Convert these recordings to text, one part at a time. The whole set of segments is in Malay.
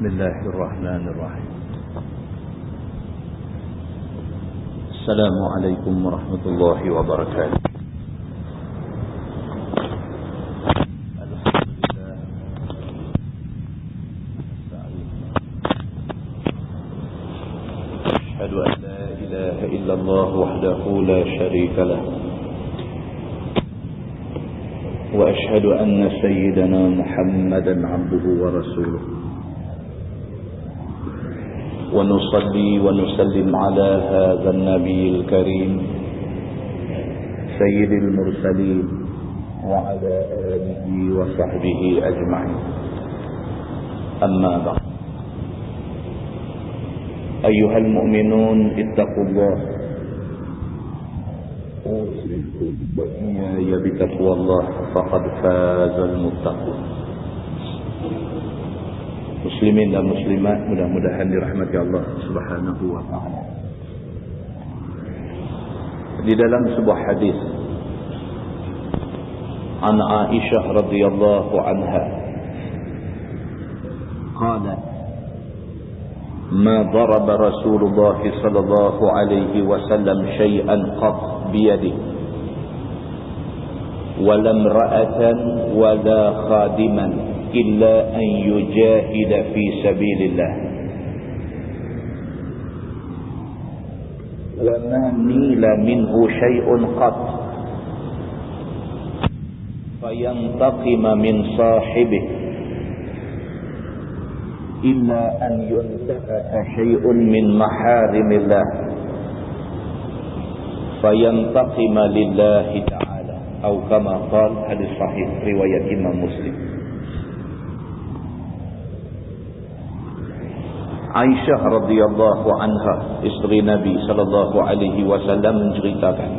Bismillahirrahmanirrahim. Assalamualaikum warahmatullahi wabarakatuh. Alhamdulillah. Asyhadu an la ilaha illallah wahdahu la syarika lah. وأشهد أن سيدنا محمدا عبده ورسوله ونصلي ونسلم على هذا النبي الكريم سيد المرسلين وعلى آله وصحبه أجمعين. أما بعد، أيها المؤمنون اتقوا الله وإياي بتقوى الله فقد فاز المتقون. Muslimin dan muslimat, mudah-mudahan dirahmati Allah Subhanahu wa taala. Di dalam sebuah hadis an Aisyah radhiyallahu anha qalat ma daraba Rasulullah sallallahu alaihi wasallam shay'an qat biyadihi wala imra'atan wala khadiman illa an yujahida fi sabilillah wa ma nila minhu shay'un qat fayantaqima min sahibihi illa an yuntahaka shay'un min maharimillah fayantaqima lillahi ta'ala atau kama qala. Hadis sahih riwayat Imam Muslim. Aisyah radhiyallahu anha, isteri Nabi sallallahu alaihi wasallam, menceritakan,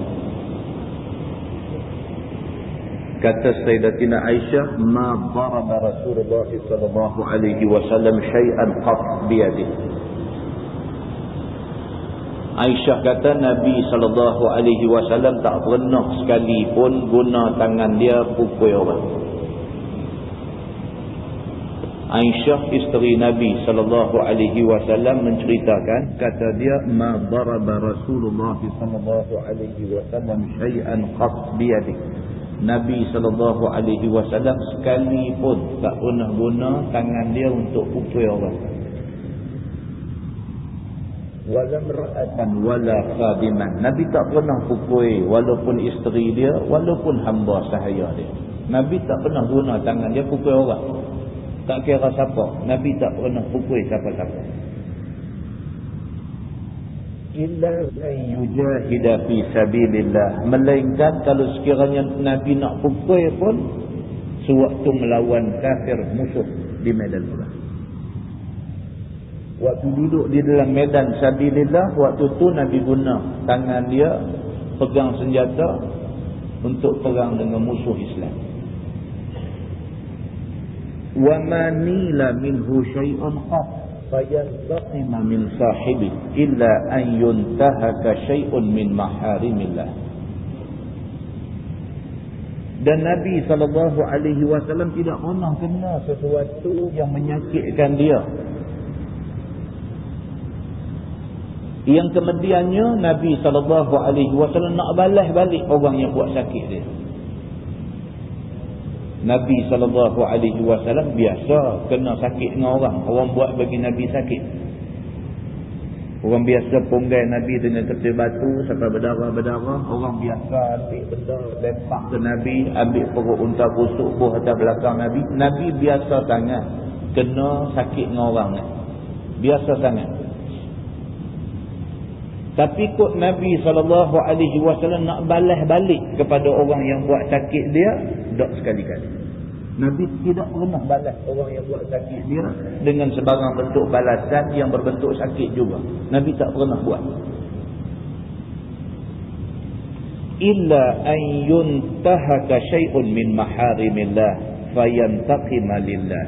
kata Sayyidatina Aisyah, ma daraba Rasulullah sallallahu alaihi wasallam syai'an qat biyadihi. Aisyah kata Nabi sallallahu alaihi wasallam tak pernah sekali pun guna tangan dia pukul orang. Aisyah isteri Nabi sallallahu alaihi wasallam menceritakan, kata dia, ma daraba Rasulullah sallallahu alaihi wasallam syai'an qat biyadihi. Nabi sallallahu alaihi wasallam sekali pun tak pernah guna tangan dia untuk pukul orang. Wala mar'atan wala khadiman. Nabi tak pernah pukul walaupun isteri dia, walaupun hamba sahaya dia. Nabi tak pernah guna tangan dia pukul orang. Tak kira siapa, Nabi tak pernah pukul siapa-siapa. Illa an yujahida fi sabilillah, melainkan kalau sekiranya Nabi nak pukul pun sewaktu melawan kafir musuh di medan perang. Waktu duduk di dalam medan sabilillah, waktu tu Nabi guna tangan dia pegang senjata untuk perang dengan musuh Islam. Wa ma nila minhu syai'un qat fayantaqima min sahibi illa an yuntahaka syai'un min maharimillah. Dan Nabi sallallahu alaihi wasallam tidak pernah kena sesuatu yang menyakitkan dia, yang kemudiannya Nabi sallallahu alaihi wasallam nak balas balik orang yang buat sakit dia. Nabi sallallahu alaihi wasallam biasa kena sakit dengan orang. Orang buat bagi Nabi sakit. Orang biasa punggai Nabi dengan ketil batu sampai berdarah-berdarah. Orang biasa ambil benda lempak ke Nabi, ambil perut unta busuk buah atas belakang Nabi. Nabi biasa sangat kena sakit dengan orang ni. Biasa sangat. Tapi kok Nabi SAW nak balas balik kepada orang yang buat sakit dia, tak sekali-kali. Nabi tidak pernah balas orang yang buat sakit dia dengan sebarang bentuk balasan yang berbentuk sakit juga. Nabi tak pernah buat. Illa an yuntahaka syai'un min maharimillah fayantaqima lillah.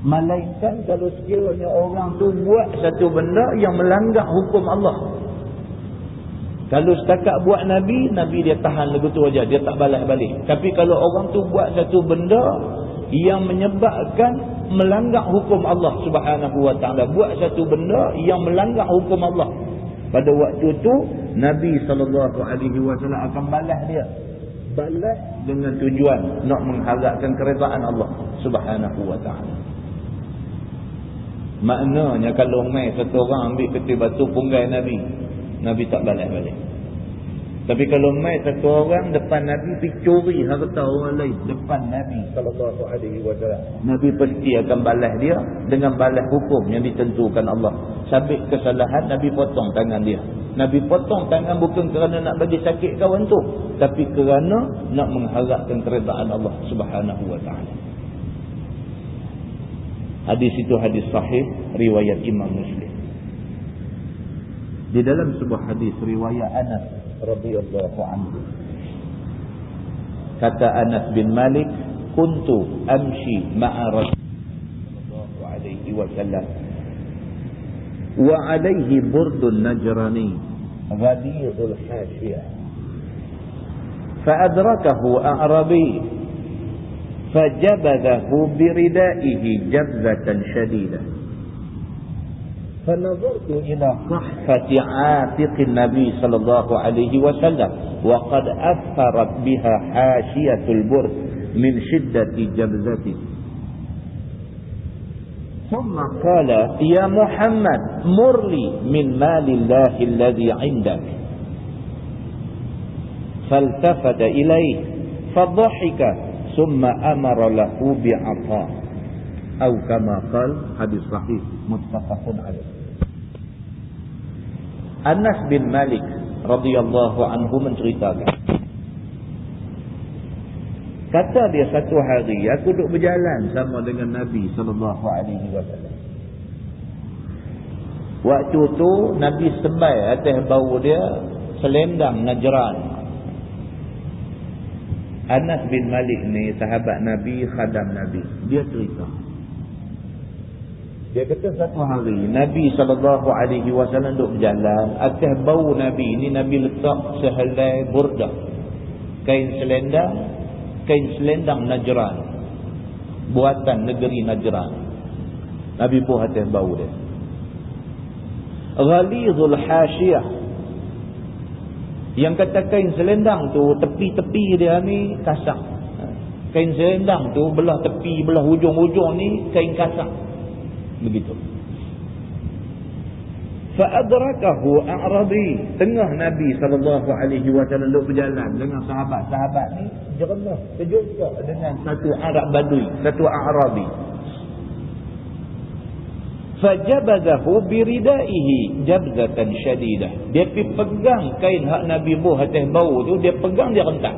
Melainkan kalau sekiranya orang tu buat satu benda yang melanggar hukum Allah. Kalau setakat buat Nabi, Nabi dia tahan begitu aja, dia tak balas balik. Tapi kalau orang tu buat satu benda yang menyebabkan melanggar hukum Allah Subhanahu wa taala, buat satu benda yang melanggar hukum Allah, pada waktu itu Nabi SAW akan balas dia. Balas dengan tujuan nak mengharapkan keredaan Allah Subhanahu wa taala. Maknanya kalau mai satu orang ambil peti batu punggai Nabi, Nabi tak balas balik. Tapi kalau mai satu orang depan Nabi pergi curi harta orang lain depan Nabi SAW, Nabi pasti akan balas dia dengan balas hukum yang ditentukan Allah. Sabit kesalahan, Nabi potong tangan dia. Nabi potong tangan bukan kerana nak bagi sakit kawan tu, tapi kerana nak mengharapkan keredaan Allah Subhanahu wa taala. Hadis itu hadis sahih riwayat Imam Muslim. Di dalam sebuah hadis riwayat Anas radhiyallahu anhu, kata Anas bin Malik, kuntu amshi ma'a Rasulullah sallallahu alaihi wasallam wa alaihi burdun najrani ghadiyul hashiyah fa adrakahu a'rabi فجبذه بردائه جبذة شديدة فنظرت إلى صحفة عاتق النبي صلى الله عليه وسلم وقد أثرت بها حاشية البرد من شدة جبذته ثم قال يا محمد مر لي من مال الله الذي عندك فالتفت إليه فضحك ثم أمر له بعطاء أو كما قال hadis sahih muttafaqun alaih. Anas bin Malik radhiyallahu anhu menceritakan, kata dia satu hari aku duduk berjalan sama dengan Nabi sallallahu alaihi wasallam. Waktu tu Nabi sembai atas bau dia selendang Najran. Anas bin Malik ni sahabat Nabi, khadam Nabi. Dia cerita, dia kata satu hari Nabi SAW duduk berjalan, atas bau Nabi ni Nabi letak sehelai burdah, kain selendang Najran, buatan negeri Najran. Nabi buah atas bau dia. Ghalizul hashiyah, yang kata kain selendang tu tepi-tepi dia ni kasar. Kain selendang tu belah tepi, belah hujung-hujung ni kain kasar. Begitu. Fa adrakahu a'rabi, tengah Nabi SAW duduk berjalan dengan sahabat-sahabat ni, jernih terjumpa dengan satu Arab Badui, satu A'rabi. Fajabadahu biridaihi jabzatan syadidah, dia pergi pegang kain hak Nabi buah atas bau tu, dia pegang, dia rentak.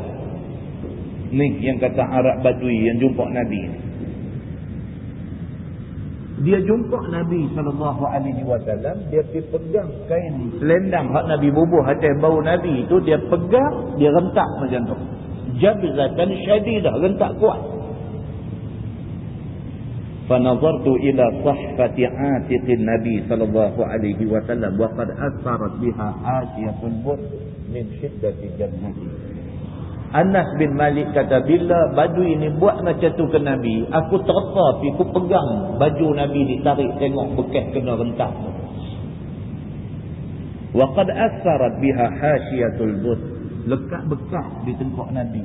Ni yang kata Arab Badui yang jumpa Nabi ni. Dia jumpa Nabi SAW, dia pergi pegang kain selendang hak Nabi bubuh atas bau Nabi tu, dia pegang, dia rentak macam tu. Jabzatan syadidah, rentak kuat. فنظرت إلى صحفة عاتق النبي صلى الله عليه وسلم وقد أثرت بها حاشية البرد من شدة جبهته. Anas bin Malik kata, bila Badui ni buat macam tu ke Nabi, aku terpa pergi, aku pegang baju Nabi ni, tarik tengok bekas kena rentak. وقد أثرت بها حاشية البرد, lekat bekas di tengkuk Nabi.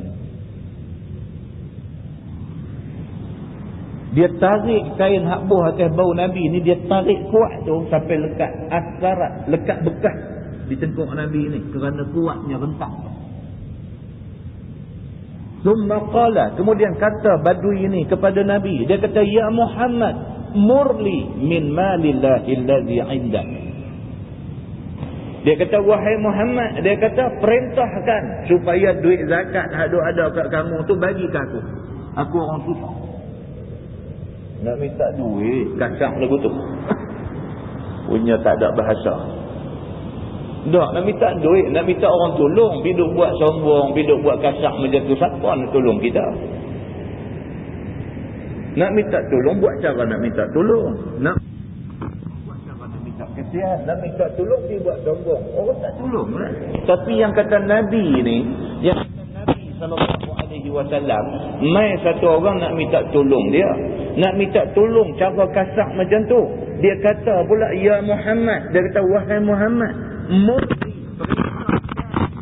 Dia tarik kain hak buah atas bau Nabi ni, dia tarik kuat tu sampai lekat asarat, lekat bekas di tengkuk Nabi ni kerana kuatnya rentak. Summa qala, kemudian kata Badui ini kepada Nabi, dia kata, ya Muhammad, murli min malillahi allazi indak. Dia kata, wahai Muhammad, dia kata, perintahkan supaya duit zakat ada kat kamu tu bagi ke aku. Aku orang susah. Nak minta duit, kasar lagu tu. Punya tak ada bahasa. Tak, nak minta duit, nak minta orang tolong, biduk buat sombong, biduk buat kasar macam tu, siapa nak tolong kita? Nak minta tolong, buat cara nak minta tolong. Nak buat cara nak minta kesian, nak minta tolong, dia buat sombong. Orang tak tolong lah. Tapi yang kata Nabi ni, yang kata Nabi SAW, mai satu orang nak minta tolong dia, nak minta tolong cara kasar macam tu. Dia kata pula, ya Muhammad. Dia kata, wahai Muhammad, mesti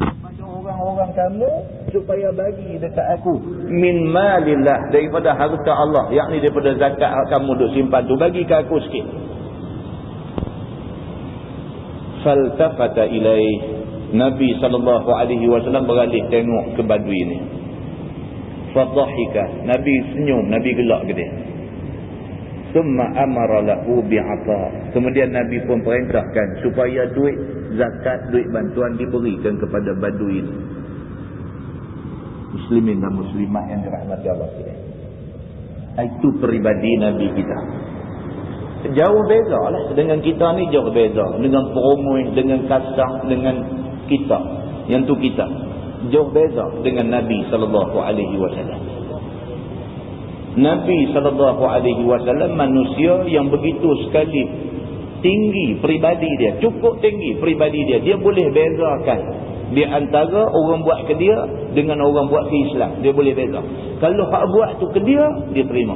kepada orang-orang kamu supaya bagi dekat aku min malillah, daripada harta Allah, yakni daripada zakat kamu duk simpan tu, bagi ke aku sikit. Faltafata ilaih, Nabi SAW beralih tengok ke badui ni. Fadhahika, Nabi senyum, Nabi gelak ke dia. Thumma amara lahu bi'ata, kemudian Nabi pun perintahkan supaya duit zakat, duit bantuan diberikan kepada badui ini. Muslimin dan muslimah yang dirahmati Allah sekalian, itu peribadi Nabi kita. Jauh beza lah dengan kita ni, jauh beza dengan perumui, dengan kasar, dengan kita. Yang tu kita jauh beza dengan Nabi SAW. Nabi SAW manusia yang begitu sekali tinggi peribadi dia, cukup tinggi peribadi dia. Dia boleh bezakan di antara orang buat ke dia dengan orang buat ke Islam. Dia boleh beza. Kalau hak buat tu ke dia, dia terima.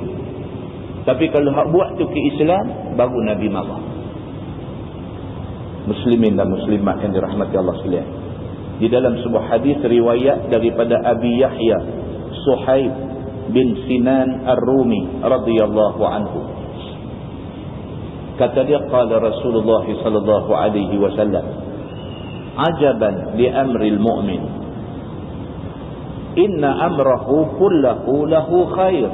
Tapi kalau hak buat tu ke Islam, baru Nabi marah. Muslimin dan muslimat yang dirahmati Allah sekalian, di dalam sebuah hadis riwayat daripada Abi Yahya Suhaib bin Sinan Ar-Rumi radhiyallahu anhu, kata dia, qala Rasulullah sallallahu alaihi wasallam, ajaban li amril mu'min, inna amrahu kullahu lahu khair,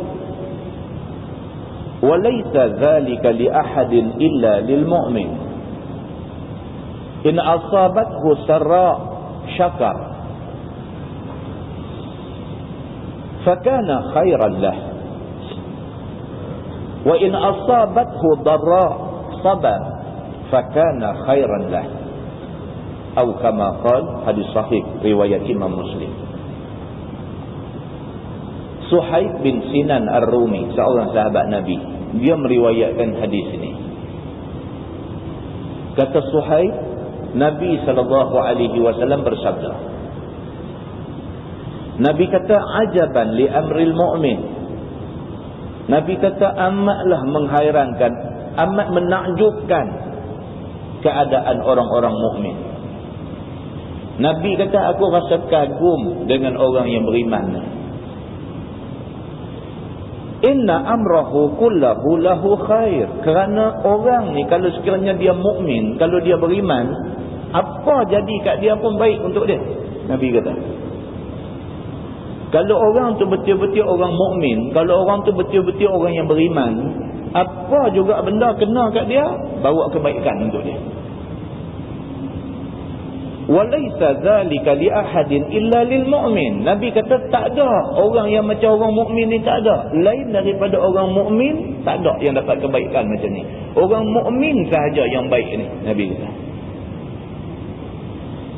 wa laysa dhalika li ahadin illa lil mu'min, in asabathu sarra syakar fakana khairan lah, wa in asabathu darra sabar fakana khairan lah, atau kama qala, hadis sahih riwayat Imam Muslim. Suhaib bin Sinan Ar-Rumi, seorang sahabat Nabi, dia meriwayatkan hadis ini. Kata Suhaib, Nabi SAW bersabda, Nabi kata, ajaban li amril mu'min, Nabi kata amatlah menghairankan, amat menakjubkan keadaan orang-orang mukmin. Nabi kata, aku rasa kagum dengan orang yang beriman. Inna amrahu kullahu lahu khair, kerana orang ni kalau sekiranya dia mukmin, kalau dia beriman, apa jadi kat dia pun baik untuk dia. Nabi kata, kalau orang tu betul-betul orang mukmin, kalau orang tu betul-betul orang yang beriman, apa juga benda kena kat dia, bawa kebaikan untuk dia. Walaysa dzalika li ahadin illa lil mu'min. Nabi kata tak ada orang yang macam orang mukmin ni, tak ada. Lain daripada orang mukmin, tak ada yang dapat kebaikan macam ni. Orang mukmin sahaja yang baik ni, Nabi kata.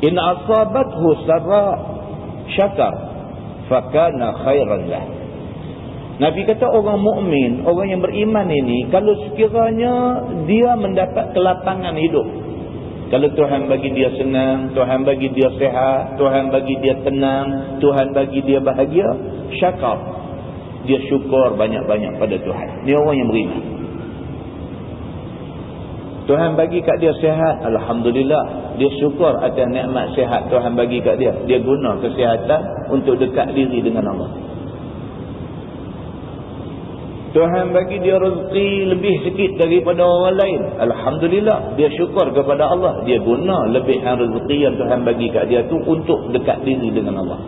In asabathu sarra syakar fakana khairan lah. Nabi kata orang mukmin, orang yang beriman ini, kalau sekiranya dia mendapat kelapangan hidup, kalau Tuhan bagi dia senang, Tuhan bagi dia sihat, Tuhan bagi dia tenang, Tuhan bagi dia bahagia, syakar, dia syukur banyak-banyak pada Tuhan. Dia orang yang beriman. Tuhan bagi kat dia sihat, alhamdulillah, dia syukur atas nikmat sihat Tuhan bagi kat dia. Dia guna kesihatan untuk dekat diri dengan Allah. Tuhan bagi dia rezeki lebih sikit daripada orang lain, alhamdulillah, dia syukur kepada Allah. Dia guna lebihan rezeki yang Tuhan bagi kat dia tu untuk dekat diri dengan Allah.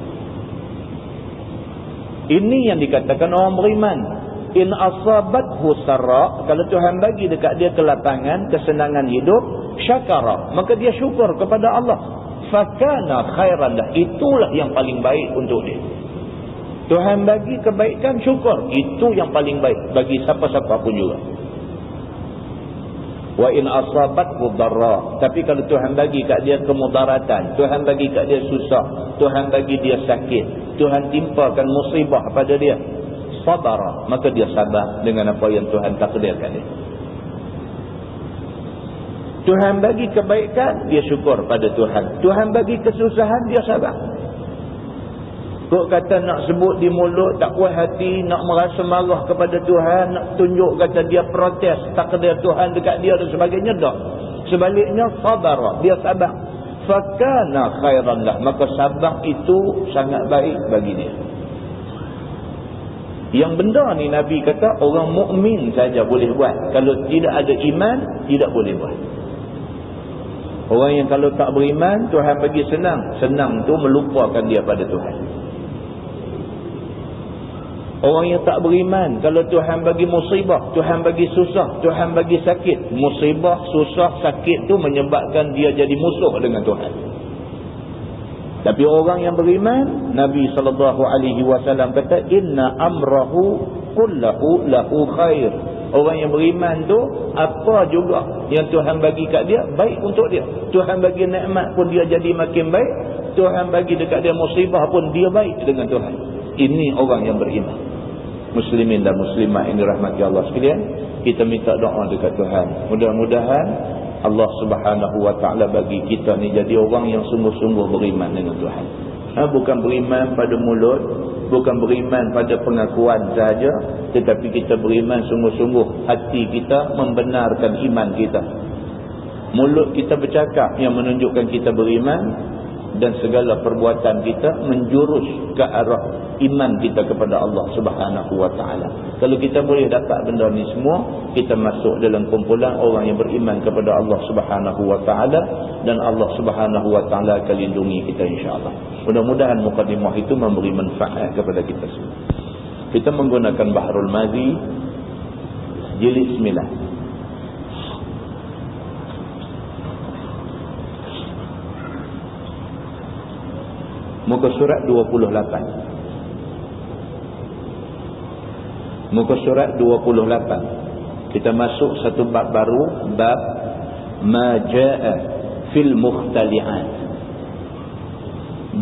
Ini yang dikatakan orang beriman. In asabathu sarra, kalau Tuhan bagi dekat dia kelapangan, kesenangan hidup, syakara, maka dia syukur kepada Allah. Fakana khairan lah, itulah yang paling baik untuk dia. Tuhan bagi kebaikan, syukur, itu yang paling baik bagi siapa-siapa pun juga. Wa in asabathu darra, tapi kalau Tuhan bagi kat dia kemudaratan, Tuhan bagi kat dia susah, Tuhan bagi dia sakit, Tuhan timpakan musibah pada dia, sabara, maka dia sabar dengan apa yang Tuhan takdirkan dia. Tuhan bagi kebaikan, dia syukur pada Tuhan. Tuhan bagi kesusahan, dia sabar. Kok kata nak sebut di mulut, tak puas hati, nak merasa marah kepada Tuhan, nak tunjuk kata dia protes takdir Tuhan dekat dia dan sebagainya, tak. Sebaliknya, sabara, dia sabar. Fakana khairan lah, maka sabar itu sangat baik bagi dia. Yang benda ni Nabi kata orang mukmin saja boleh buat. Kalau tidak ada iman, tidak boleh buat. Orang yang kalau tak beriman, Tuhan bagi senang. Senang tu melupakan dia pada Tuhan. Orang yang tak beriman, kalau Tuhan bagi musibah, Tuhan bagi susah, Tuhan bagi sakit. Musibah, susah, sakit tu menyebabkan dia jadi musuh dengan Tuhan. Tapi orang yang beriman, Nabi SAW kata, inna amrahu kullahu lahu khair. Orang yang beriman tu, apa juga yang Tuhan bagi kat dia, baik untuk dia. Tuhan bagi nikmat pun dia jadi makin baik. Tuhan bagi dekat dia musibah pun dia baik dengan Tuhan. Ini orang yang beriman. Muslimin dan muslimah yang dirahmati Allah sekalian, kita minta doa dekat Tuhan. Mudah-mudahan Allah Subhanahu wa ta'ala bagi kita ni jadi orang yang sungguh-sungguh beriman dengan Tuhan. Bukan beriman pada mulut, bukan beriman pada pengakuan sahaja, tetapi kita beriman sungguh-sungguh. Hati kita membenarkan iman kita. Mulut kita bercakap yang menunjukkan kita beriman, dan segala perbuatan kita menjurus ke arah iman kita kepada Allah Subhanahu wa ta'ala. Kalau kita boleh dapat benda ni semua, kita masuk dalam kumpulan orang yang beriman kepada Allah Subhanahu wa ta'ala, dan Allah Subhanahu wa ta'ala akan lindungi kita insya-Allah. Mudah-mudahan mukadimah itu memberi manfaat kepada kita semua. Kita menggunakan Bahrul Mazi jilid 9. Muka surat 28. Muka surat 28. Kita masuk satu bab baru, bab ma jaa fil mukhtali'at.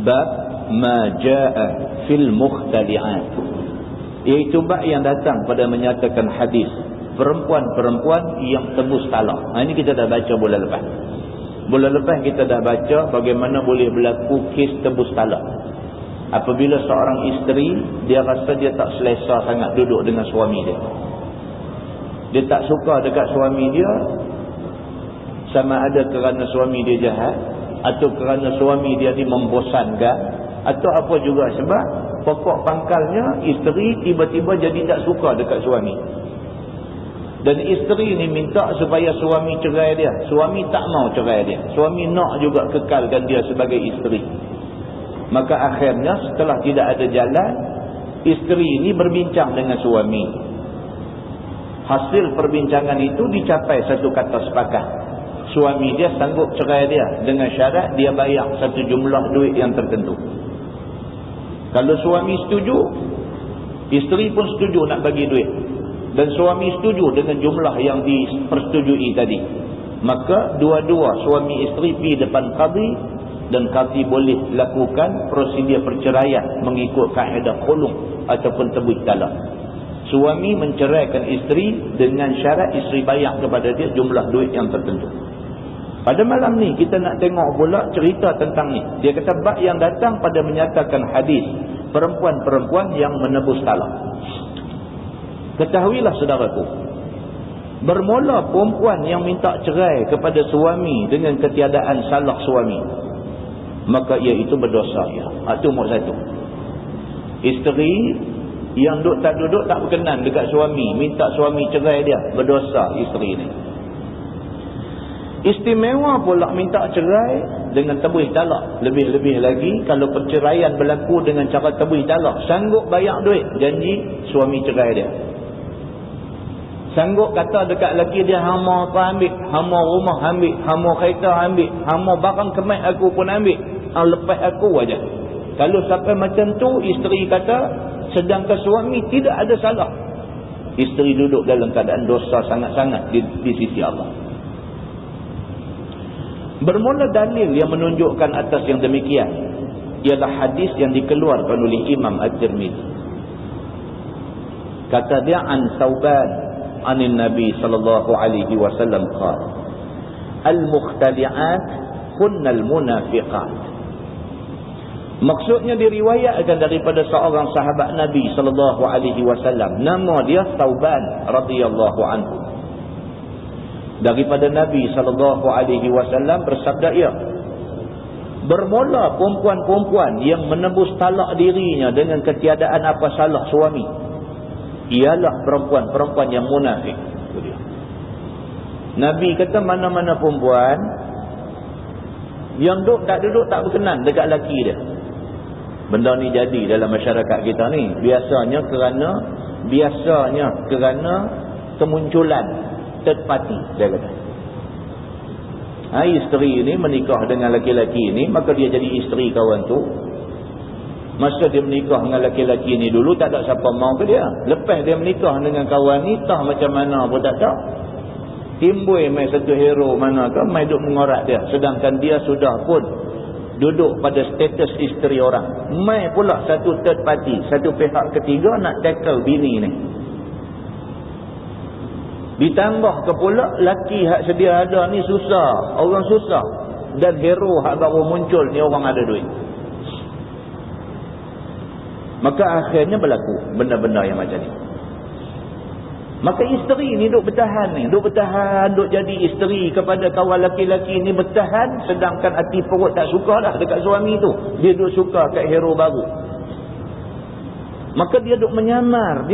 Bab ma jaa fil mukhtali'at, iaitu bab yang datang pada menyatakan hadis perempuan-perempuan yang tebus talak. Ini kita dah baca bulan lepas. Bulan lepas kita dah baca bagaimana boleh berlaku kes tebus talak. Apabila seorang isteri, dia rasa dia tak selesa sangat duduk dengan suami dia. Dia tak suka dekat suami dia, sama ada kerana suami dia jahat, atau kerana suami dia ni membosankan, atau apa juga sebab. Pokok pangkalnya, isteri tiba-tiba jadi tak suka dekat suami. Dan isteri ni minta supaya suami cerai dia. Suami tak mau cerai dia. Suami nak juga kekalkan dia sebagai isteri. Maka akhirnya setelah tidak ada jalan, isteri ini berbincang dengan suami. Hasil perbincangan itu dicapai satu kata sepakat. Suami dia sanggup cerai dia dengan syarat dia bayar satu jumlah duit yang tertentu. Kalau suami setuju, isteri pun setuju nak bagi duit. Dan suami setuju dengan jumlah yang dipersetujui tadi, maka dua-dua suami isteri pergi depan qadi, dan qadi boleh lakukan prosedur perceraian mengikut kaedah khulung ataupun tebus talak. Suami menceraikan isteri dengan syarat isteri bayar kepada dia jumlah duit yang tertentu. Pada malam ni kita nak tengok pula cerita tentang ni. Dia kata bab yang datang pada menyatakan hadis perempuan-perempuan yang menebus talak. Ketahuilah saudaraku, bermula perempuan yang minta cerai kepada suami dengan ketiadaan salah suami, maka ia itu berdosa. Itu nombor satu. Isteri yang tak duduk tak berkenan dekat suami, minta suami cerai dia, berdosa isteri ni. Istimewa pula minta cerai dengan tebus talak. Lebih-lebih lagi kalau perceraian berlaku dengan cara tebus talak, sanggup bayar duit, janji suami cerai dia. Sanggup kata dekat lelaki dia, hama apa ambil, hama rumah ambil, hama kereta ambil, hama barang kemas aku pun ambil, lepas aku aja. Kalau sampai macam tu, isteri kata, sedangkan suami tidak ada salah, isteri duduk dalam keadaan dosa sangat-sangat di sisi Allah. Bermula dalil yang menunjukkan atas yang demikian ialah hadis yang dikeluarkan oleh Imam At-Tirmidzi. Kata dia, an Thauban anil Nabi sallallahu alaihi wasallam qala al-mukhtali'at kunnal munafiqat Maksudnya diriwayatkan daripada seorang sahabat Nabi sallallahu alaihi wasallam, nama dia Thauban radhiyallahu anhu. Daripada Nabi sallallahu alaihi wasallam bersabda ia, bermula perempuan-perempuan yang menembus talak dirinya dengan ketiadaan apa salah suami, ialah perempuan-perempuan yang munafik. Nabi kata mana-mana perempuan yang tak duduk tak berkenan dekat laki dia. Benda ni jadi dalam masyarakat kita ni biasanya kerana kemunculan third party, dia kata. Isteri ni menikah dengan laki-laki ni, maka dia jadi isteri kawan tu. Masa dia menikah dengan laki-laki ni dulu tak ada siapa mau ke dia. Lepas dia menikah dengan kawan ni, tah macam mana pun tak tahu. Timbul mai satu hero mana ke mai duk mengorat dia, sedangkan dia sudah pun duduk pada status isteri orang. Mai pula satu third party, satu pihak ketiga nak tackle bini ni. Ditambah ke pula laki hak sedia ada ni susah, orang susah, dan hero hak baru muncul ni orang ada duit. Maka akhirnya berlaku benda-benda yang macam ni. Maka isteri ni duk bertahan, duk jadi isteri kepada kawan laki-laki ni, bertahan, sedangkan hati perut tak suka dah dekat suami tu. Dia duk suka kat hero baru. Maka dia duk menyamar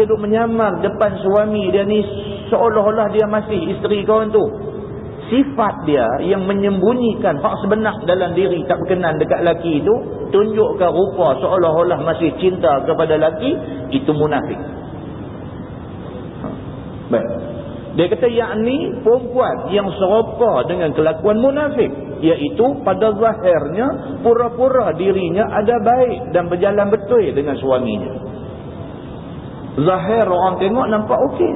depan suami dia ni seolah-olah dia masih isteri kawan tu. Sifat dia yang menyembunyikan hak sebenar dalam diri tak berkenan dekat laki tu, tunjukkan rupa seolah-olah masih cinta kepada laki, itu munafik. Baik. Dia kata yakni perempuan yang serupa dengan kelakuan munafik, iaitu pada zahirnya pura-pura dirinya ada baik dan berjalan betul dengan suaminya. Zahir orang tengok nampak okey.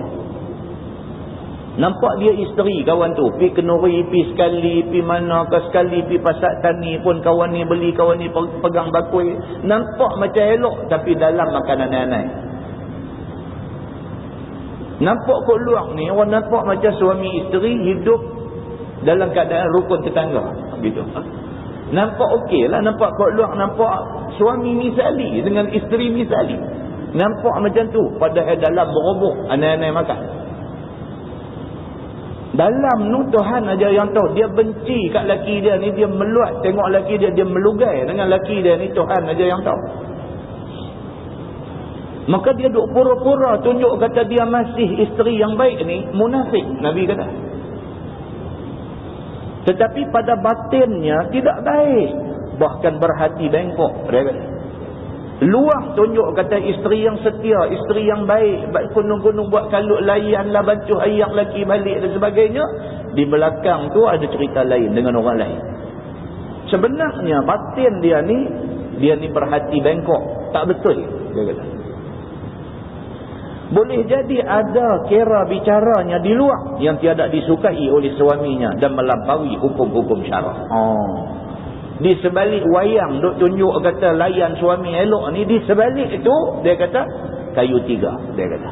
Nampak dia isteri kawan tu, pi kenuri, pi sekali, pi mana ke sekali, pi pasar tani pun kawan ni beli, kawan ni pegang bakul. Nampak macam elok, tapi dalam makanan aneh. Nampak kot luar ni, orang nampak macam suami isteri hidup dalam keadaan rukun tetangga. Gitu. Nampak okey lah, nampak kot luar, nampak suami misali dengan isteri misali. Nampak macam tu, padahal dalam berobok, aneh-aneh makan. Dalam tu Tuhan aja yang tahu. Dia benci kat laki dia ni, dia meluat tengok laki dia, dia melugai dengan laki dia ni, Tuhan aja yang tahu. Maka dia duk pura-pura tunjuk kata dia masih isteri yang baik ni, munafik, Nabi kata. Tetapi pada batinnya tidak baik, bahkan berhati bengkok, dia kata. Luar tunjuk kata isteri yang setia, isteri yang baik, gunung-gunung buat kalut layan lah, bancuh ayak laki balik dan sebagainya. Di belakang tu ada cerita lain dengan orang lain. Sebenarnya batin dia ni berhati bengkok, tak betul, dia kata. Boleh jadi ada kira bicaranya di luar yang tiada disukai oleh suaminya dan melampaui hukum-hukum syarak. Di sebalik wayang duk tunjuk kata layan suami elok ni, di sebalik itu dia kata kayu tiga, dia kata.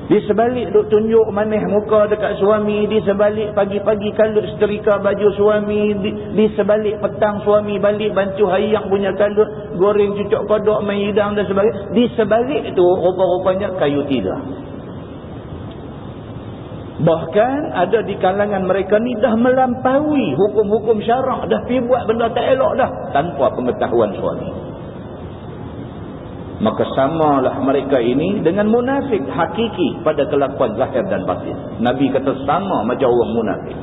Di sebalik duk tunjuk manis muka dekat suami, di sebalik pagi-pagi kalut setrika baju suami, di sebalik petang suami balik bancuh ayak punya kalut, goreng cucuk kodok main hidang dan sebagainya. Di sebalik itu rupa-rupanya kayu tiga. Bahkan ada di kalangan mereka ni dah melampaui hukum-hukum syarak, dah pergi buat benda tak elok dah tanpa pengetahuan suami. Maka samalah mereka ini dengan munafik hakiki pada kelakuan zahir dan batin. Nabi kata sama macam orang munafik.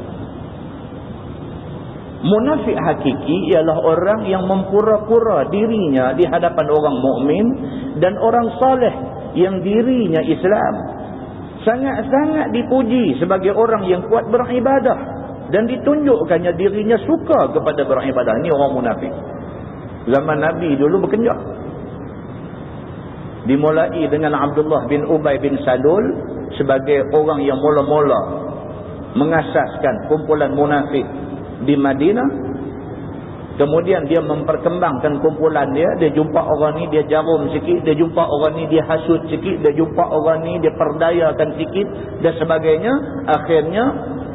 Munafik hakiki ialah orang yang mempura-pura dirinya di hadapan orang mukmin dan orang soleh yang dirinya Islam. Sangat-sangat dipuji sebagai orang yang kuat beribadah dan ditunjukkannya dirinya suka kepada beribadah. Ini orang munafik. Zaman Nabi dulu berkenjak. Dimulai dengan Abdullah bin Ubay bin Salul sebagai orang yang mula-mula mengasaskan kumpulan munafik di Madinah. Kemudian dia memperkembangkan kumpulan dia. Dia jumpa orang ni, dia jarum sikit. Dia jumpa orang ni, dia hasut sikit. Dia jumpa orang ni, dia perdayakan sikit dan sebagainya. Akhirnya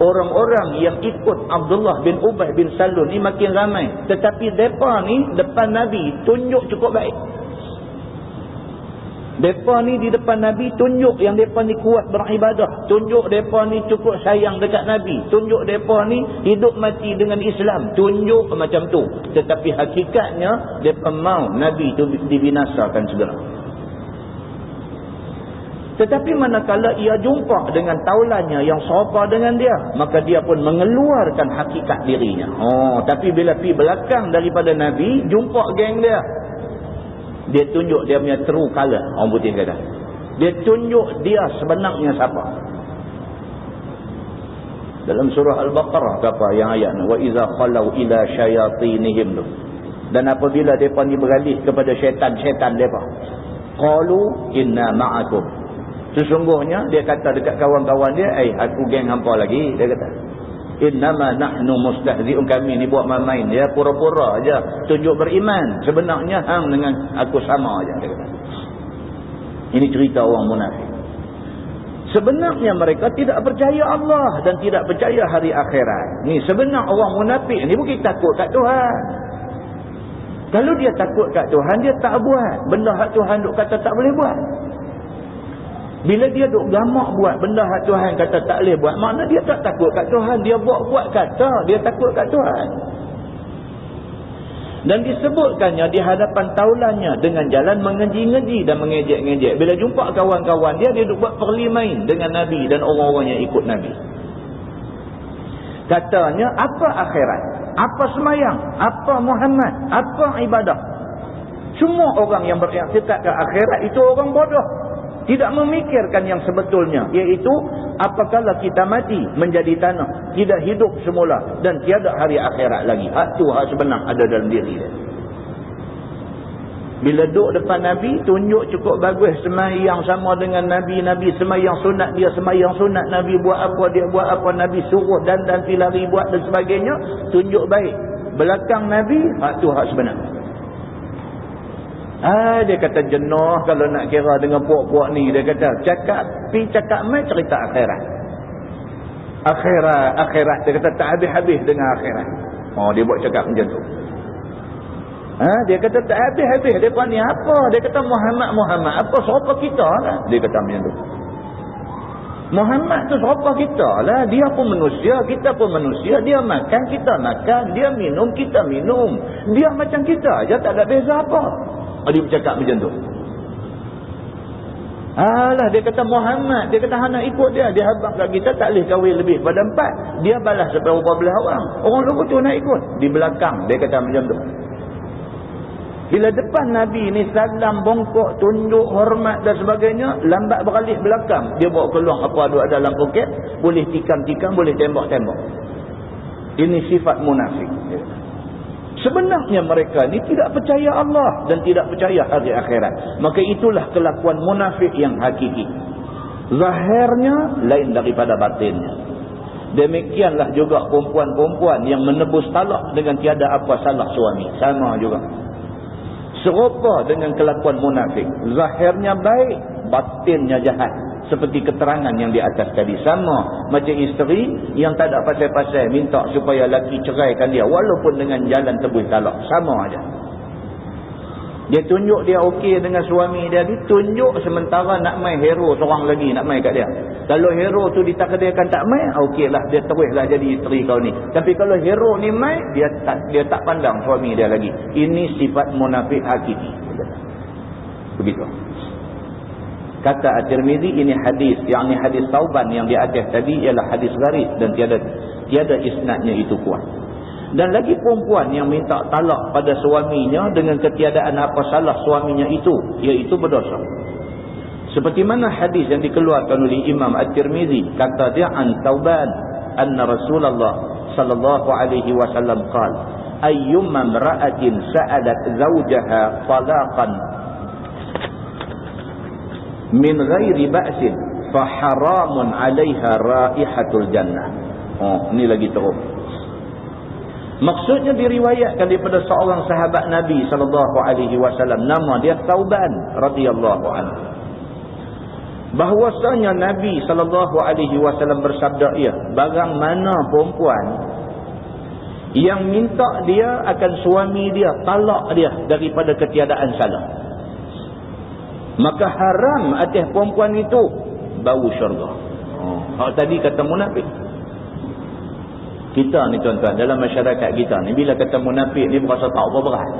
orang-orang yang ikut Abdullah bin Ubay bin Salul ni makin ramai. Tetapi mereka ni depan Nabi tunjuk cukup baik. Mereka ni di depan Nabi tunjuk yang mereka ni kuat beribadah. Tunjuk mereka ni cukup sayang dekat Nabi. Tunjuk mereka ni hidup mati dengan Islam. Tunjuk macam tu. Tetapi hakikatnya mereka mau Nabi tu dibinasakan segera. Tetapi manakala ia jumpa dengan taulannya yang serupa dengan dia, maka dia pun mengeluarkan hakikat dirinya. Tapi bila pergi belakang daripada Nabi, jumpa geng dia, dia tunjuk dia punya true color, orang putih kata. Dia tunjuk dia sebenarnya siapa. Dalam surah Al-Baqarah apa yang ayat ni, wa iza khalau ila syayatinihim tu. Dan apabila depa ni beralih kepada syaitan-syaitan depa, qalu inna ma'akum. Sesungguhnya dia kata dekat kawan-kawan dia, aku geng hampa lagi, dia kata. Innama nahnu mustahzi'un, kami ni buat main-main, dia pura-pura aja tunjuk beriman, sebenarnya hang dengan aku sama aja, dia kata. Ini cerita orang munafik. Sebenarnya mereka tidak percaya Allah dan tidak percaya hari akhirat. Ni sebenar orang munafik ni bukan takut kat Tuhan. Kalau dia takut kat Tuhan, dia tak buat benda hak Tuhan duk kata tak boleh buat. Bila dia duk gamak buat benda hak Tuhan kata tak boleh buat, makna dia tak takut kat Tuhan. Dia buat-buat kata dia takut kat Tuhan. Dan disebutkannya di hadapan taulannya dengan jalan mengeji-ngeji dan mengejek-ngejek. Bila jumpa kawan-kawan dia, dia duk buat perlimain dengan Nabi dan orang-orang yang ikut Nabi. Katanya, apa akhirat? Apa semayang? Apa Muhammad? Apa ibadah? Semua orang yang beriktikad ke akhirat itu orang bodoh. Tidak memikirkan yang sebetulnya, iaitu apakala kita mati menjadi tanah, tidak hidup semula dan tiada hari akhirat lagi. Hak tu hak sebenar ada dalam diri dia. Bila duduk depan Nabi, tunjuk cukup bagus semayang sama dengan Nabi. Nabi semayang sunat, dia semayang sunat. Nabi buat apa, dia buat apa. Nabi suruh dan pilari buat dan sebagainya. Tunjuk baik. Belakang Nabi, hak tu hak sebenar. Dia kata jenuh kalau nak kira dengan puak-puak ni. Dia kata cakap mai cerita akhirat. Akhirat. Dia kata tak habis-habis dengan akhirat. Dia buat cakap macam tu. Dia kata tak habis-habis. Dia kata ni apa? Dia kata Muhammad. Apa serupa kita lah. Dia kata macam tu. Muhammad tu serupa kita lah. Dia pun manusia, kita pun manusia. Dia makan, kita makan. Dia minum, kita minum. Dia macam kita aja, tak ada beza apa. Dia bercakap macam tu. Dia kata Muhammad. Dia kata nak ikut dia. Dia habaq kat kita tak boleh kahwin lebih pada 4. Dia balas seberapa belah orang. Orang lupa tu nak ikut. Di belakang dia kata macam tu. Bila depan Nabi ni salam, bongkok, tunjuk, hormat dan sebagainya, lambat beralih belakang. Dia bawa keluar apa ada dalam poket. Boleh tikam-tikam, boleh tembak-tembak. Ini sifat munafik. Sebenarnya mereka ni tidak percaya Allah dan tidak percaya hari akhirat. Maka itulah kelakuan munafik yang hakiki. Zahirnya lain daripada batinnya. Demikianlah juga perempuan-perempuan yang menebus talak dengan tiada apa salah suami. Sama juga. Serupa dengan kelakuan munafik. Zahirnya baik, batinnya jahat. Seperti keterangan yang di atas tadi. Sama macam isteri yang tak ada pasal-pasal minta supaya laki ceraikan dia walaupun dengan jalan tebus talak. Sama aja. Dia tunjuk dia okey dengan suami dia, ditunjuk sementara nak main hero seorang lagi nak main kat dia. Kalau hero tu ditakdirkan tak main, okeylah dia teruslah jadi isteri kau ni. Tapi kalau hero ni main, dia tak pandang suami dia lagi. Ini sifat munafik hakiki. Begitu. Kata At-Tirmizi, ini hadis, yakni hadis Tauban yang di atas tadi ialah hadis gharib dan tiada isnadnya itu kuat. Dan lagi perempuan yang minta talak pada suaminya dengan ketiadaan apa salah suaminya itu, iaitu berdosa. Seperti mana hadis yang dikeluarkan oleh Imam At-Tirmizi, kata dia an Tauban anna Rasulullah sallallahu alaihi wasallam qala ayyumma imra'atin sa'alat zawjaha talaqan min ghairi ba'sin fa haramun 'alaiha raihatul jannah. Ini lagi teruk. Maksudnya diriwayatkan daripada seorang sahabat Nabi sallallahu alaihi wasallam, nama dia Tauban radhiyallahu anhu. bahwasanya Nabi SAW bersabda, barang mana perempuan yang minta dia akan suami dia talak dia daripada ketiadaan salah, maka haram atas perempuan itu bau syurga. Tadi kata munafik. Kita ni tuan-tuan, dalam masyarakat kita ni, bila kata munafik ni berasa tak apa berat.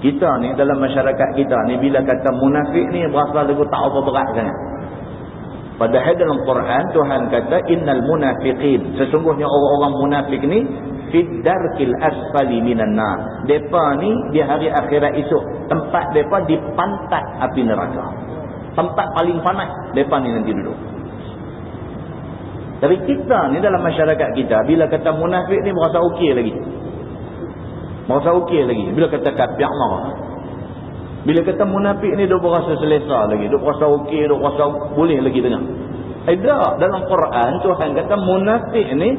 Kita ni dalam masyarakat kita ni, bila kata munafik ni berasa lagu tak apa berat sangat. Padahal dalam Quran Tuhan kata innal munafiqin, sesungguhnya orang-orang munafik ni fid darkil asfali minan nar. Depa ni di hari akhirat esok tempat depa di pantat api neraka. Tempat paling panas depa ni nanti duduk. Tapi kita ni dalam masyarakat kita, bila kata munafik ni berasa okey lagi. Berasa okey lagi. Bila kata kafir marah. Bila kata munafik ni dia berasa selesa lagi, dia berasa okey, dia berasa boleh lagi dengar. Ada dalam Quran Tuhan kata munafik ni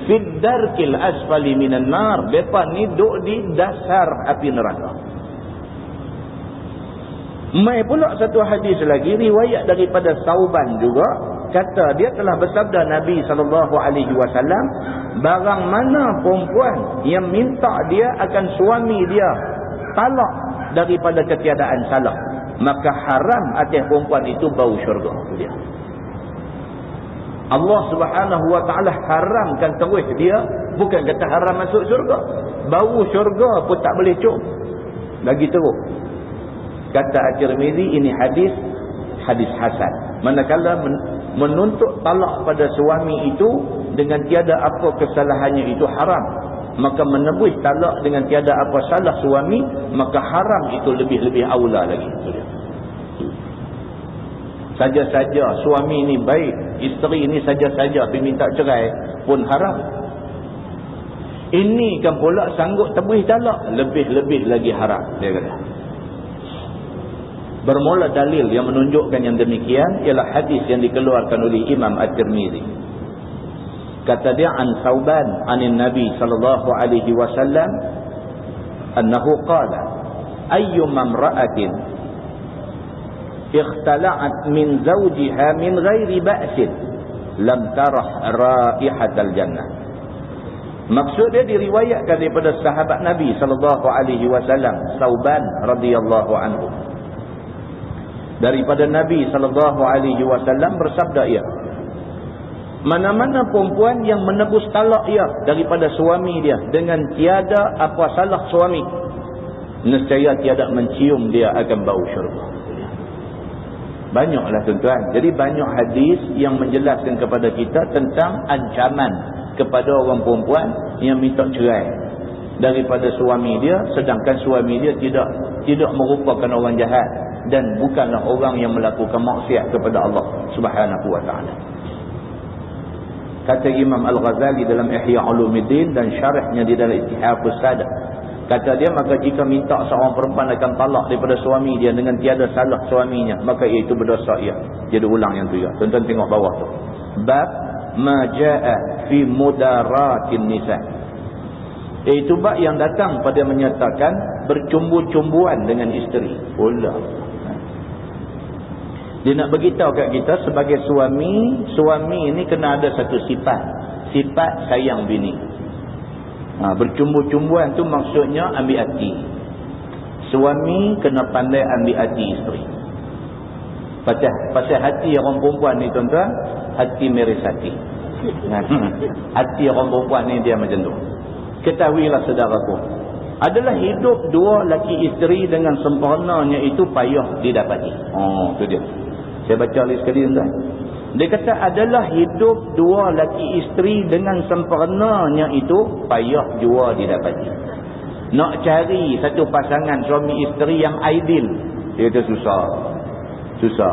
fid darkil asfali minan nar, depa ni duduk di dasar api neraka. Mai pula satu hadis lagi riwayat daripada Sauban juga, kata dia telah bersabda Nabi SAW, barang mana perempuan yang minta dia akan suami dia talak daripada ketiadaan salah, maka haram atas perempuan itu bau syurga. Dia Allah Subhanahu Wa Taala haramkan terus dia, bukan kata haram masuk syurga, bau syurga pun tak boleh cium. Lagi teruk kata At-Tirmizi, ini hadis hasan. Manakala menuntut talak pada suami itu dengan tiada apa kesalahannya itu haram, maka menebus talak dengan tiada apa salah suami, maka haram itu lebih-lebih aula lagi. Saja-saja suami ni baik, isteri ni saja-saja pergi minta cerai pun haram. Ini kan pula sanggup tebus talak, lebih-lebih lagi haram, dia kata. Bermula dalil yang menunjukkan yang demikian ialah hadis yang dikeluarkan oleh Imam At-Tirmizi. Kata dia an Sauban anin Nabi sallallahu alaihi wasallam annahu qala ayyuma imra'atin ikhtala'at min zawjiha min ghairi ba'sin lam tarah raihatal jannah. Maksud dia diriwayatkan daripada sahabat Nabi sallallahu alaihi wasallam Sauban radhiyallahu anhu, daripada Nabi sallallahu alaihi wasallam bersabda, mana-mana perempuan yang menebus talak ia daripada suami dia dengan tiada apa salah suami, nescaya tiada mencium dia akan bau syurga. Banyaklah tuan-tuan. Jadi banyak hadis yang menjelaskan kepada kita tentang ancaman kepada orang perempuan yang minta cerai daripada suami dia, sedangkan suami dia tidak merupakan orang jahat dan bukanlah orang yang melakukan maksiat kepada Allah Subhanahu Wa Taala. Kata Imam Al-Ghazali dalam Ihya Ulumuddin dan syarahnya di dalam Ittihafus Sadah, kata dia, maka jika minta seorang perempuan akan talak daripada suami dia dengan tiada salah suaminya, maka iaitu berdosa ia. Jadi ulang yang tu ya. Tuan-tuan tengok bawah tu. Bab ma jaa fi mudaratin nisa. Iaitu bab yang datang pada menyatakan bercumbu-cumbuan dengan isteri. Dia nak beritahu kat kita sebagai suami ini kena ada satu sifat sayang bini. Bercumbu-cumbuan tu maksudnya ambil hati. Suami kena pandai ambil hati isteri. Pasal hati orang perempuan ni tuan-tuan, hati meresati. Hati orang perempuan ni dia macam tu. Ketahuilah saudaraku, adalah hidup dua laki isteri dengan sempurnanya itu payah didapati. Tu dia. Saya baca lagi sekali tuan. Dia kata adalah hidup dua laki isteri dengan sempurnanya itu payah jua didapati. Nak cari satu pasangan suami isteri yang ideal, dia kata susah.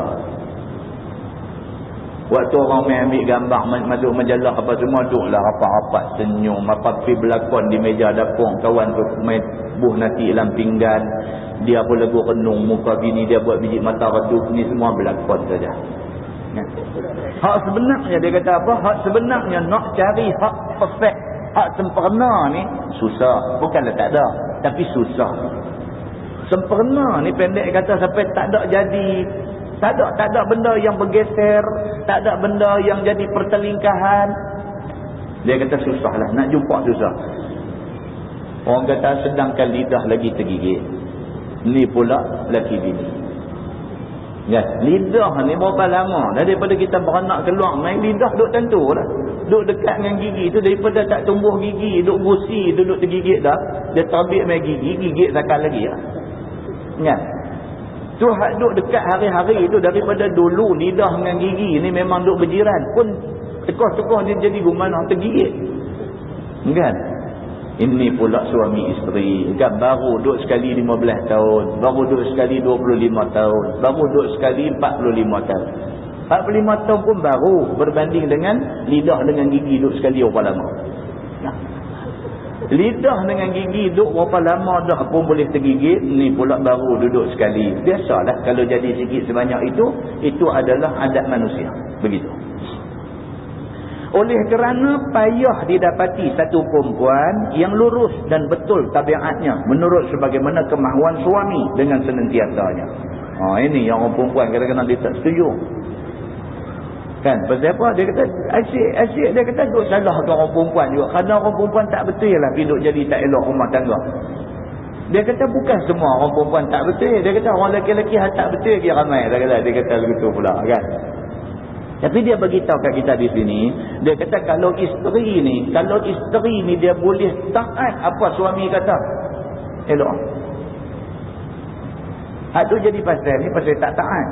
Waktu orang main ambil gambar masuk majalah apa semua, duduklah rapat-rapat senyum, apa pergi berlakon di meja dapur, kawan tu main buh nasi dalam pinggan, dia pun lagu renung, muka bini dia buat biji mata redup, ni semua berlakon saja. Hak sebenarnya dia kata apa? Hak sebenarnya nak cari hak perfect, hak sempurna ni susah. Bukanlah tak ada, tapi susah. Sempurna ni pendek kata sampai tak ada jadi Tak ada benda yang bergeser, tak ada benda yang jadi pertelingkahan. Dia kata susahlah, nak jumpa susah. Orang kata sedangkan lidah lagi tergigit, ni pula laki bini. Ya, lidah ni berapa lama daripada kita beranak keluar, main lidah duk tentu lah. Duk dekat dengan gigi tu, daripada tak tumbuh gigi, duk gusi, duk tergigit dah. Dia terbit main gigi, gigit zakal lagi lah. Ya. Tu hak duk dekat hari-hari tu, daripada dulu lidah dengan gigi ni memang duk berjiran pun tekoh-tekoh dia jadi gumana tergigit. Kan? Ini pula suami isteri, kan, baru duduk sekali 15 tahun, baru duduk sekali 25 tahun, baru duduk sekali 45 tahun. 45 tahun pun baru berbanding dengan lidah dengan gigi duduk sekali berapa lama. Nah. Lidah dengan gigi duduk berapa lama dah pun boleh tergigit, ni pula baru duduk sekali. Biasalah kalau jadi sikit sebanyak itu adalah adat manusia. Begitu. Oleh kerana payah didapati satu perempuan yang lurus dan betul tabiatnya menurut sebagaimana kemahuan suami dengan senantiasanya. Ini yang orang perempuan kadang-kadang dia tak setuju. Kan? Pasal apa? Dia kata asyik dia kata duk salahkan orang perempuan juga. Kerana orang perempuan tak betul lah hidup jadi tak elok rumah tangga. Dia kata bukan semua orang perempuan tak betul. Dia kata orang lelaki-lelaki tak betul lagi ramai. Dia kata begitu pula kan. Tapi dia beritahu kat kita di sini, dia kata kalau isteri ni dia boleh taat apa suami kata, elok. Hak tu jadi pasal ni pasal tak taat.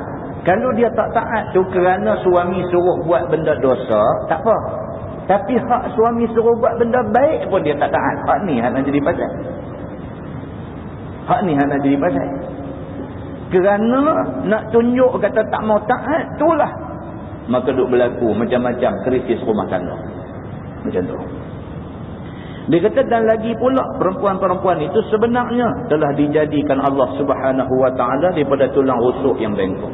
Kalau dia tak taat tu kerana suami suruh buat benda dosa, tak apa. Tapi hak suami suruh buat benda baik pun dia tak taat. Hak ni hak nak jadi pasal. Kerana nak tunjuk kata tak mau taat, itulah maka duk berlaku macam-macam krisis rumah tangga. Macam tu. Dia kata dan lagi pula perempuan-perempuan itu sebenarnya telah dijadikan Allah Subhanahu Wa Taala daripada tulang rusuk yang bengkok.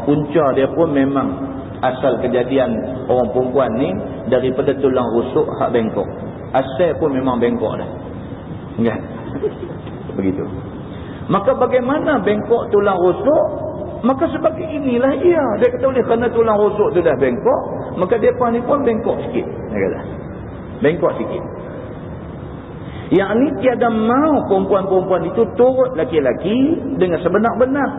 Punca dia pun memang asal kejadian orang perempuan ni daripada tulang rusuk hak bengkok. Asal pun memang bengkok dah. Kan? Begitu. Maka bagaimana bengkok tulang rusuk? Maka sebagai inilah ia. Dia kata oleh kerana tulang rusuk tu dah bengkok, maka mereka ni pun bengkok sikit. Dia kata. Bengkok sikit. Yang ni tiada mau perempuan-perempuan itu turut laki-laki dengan sebenar-benar.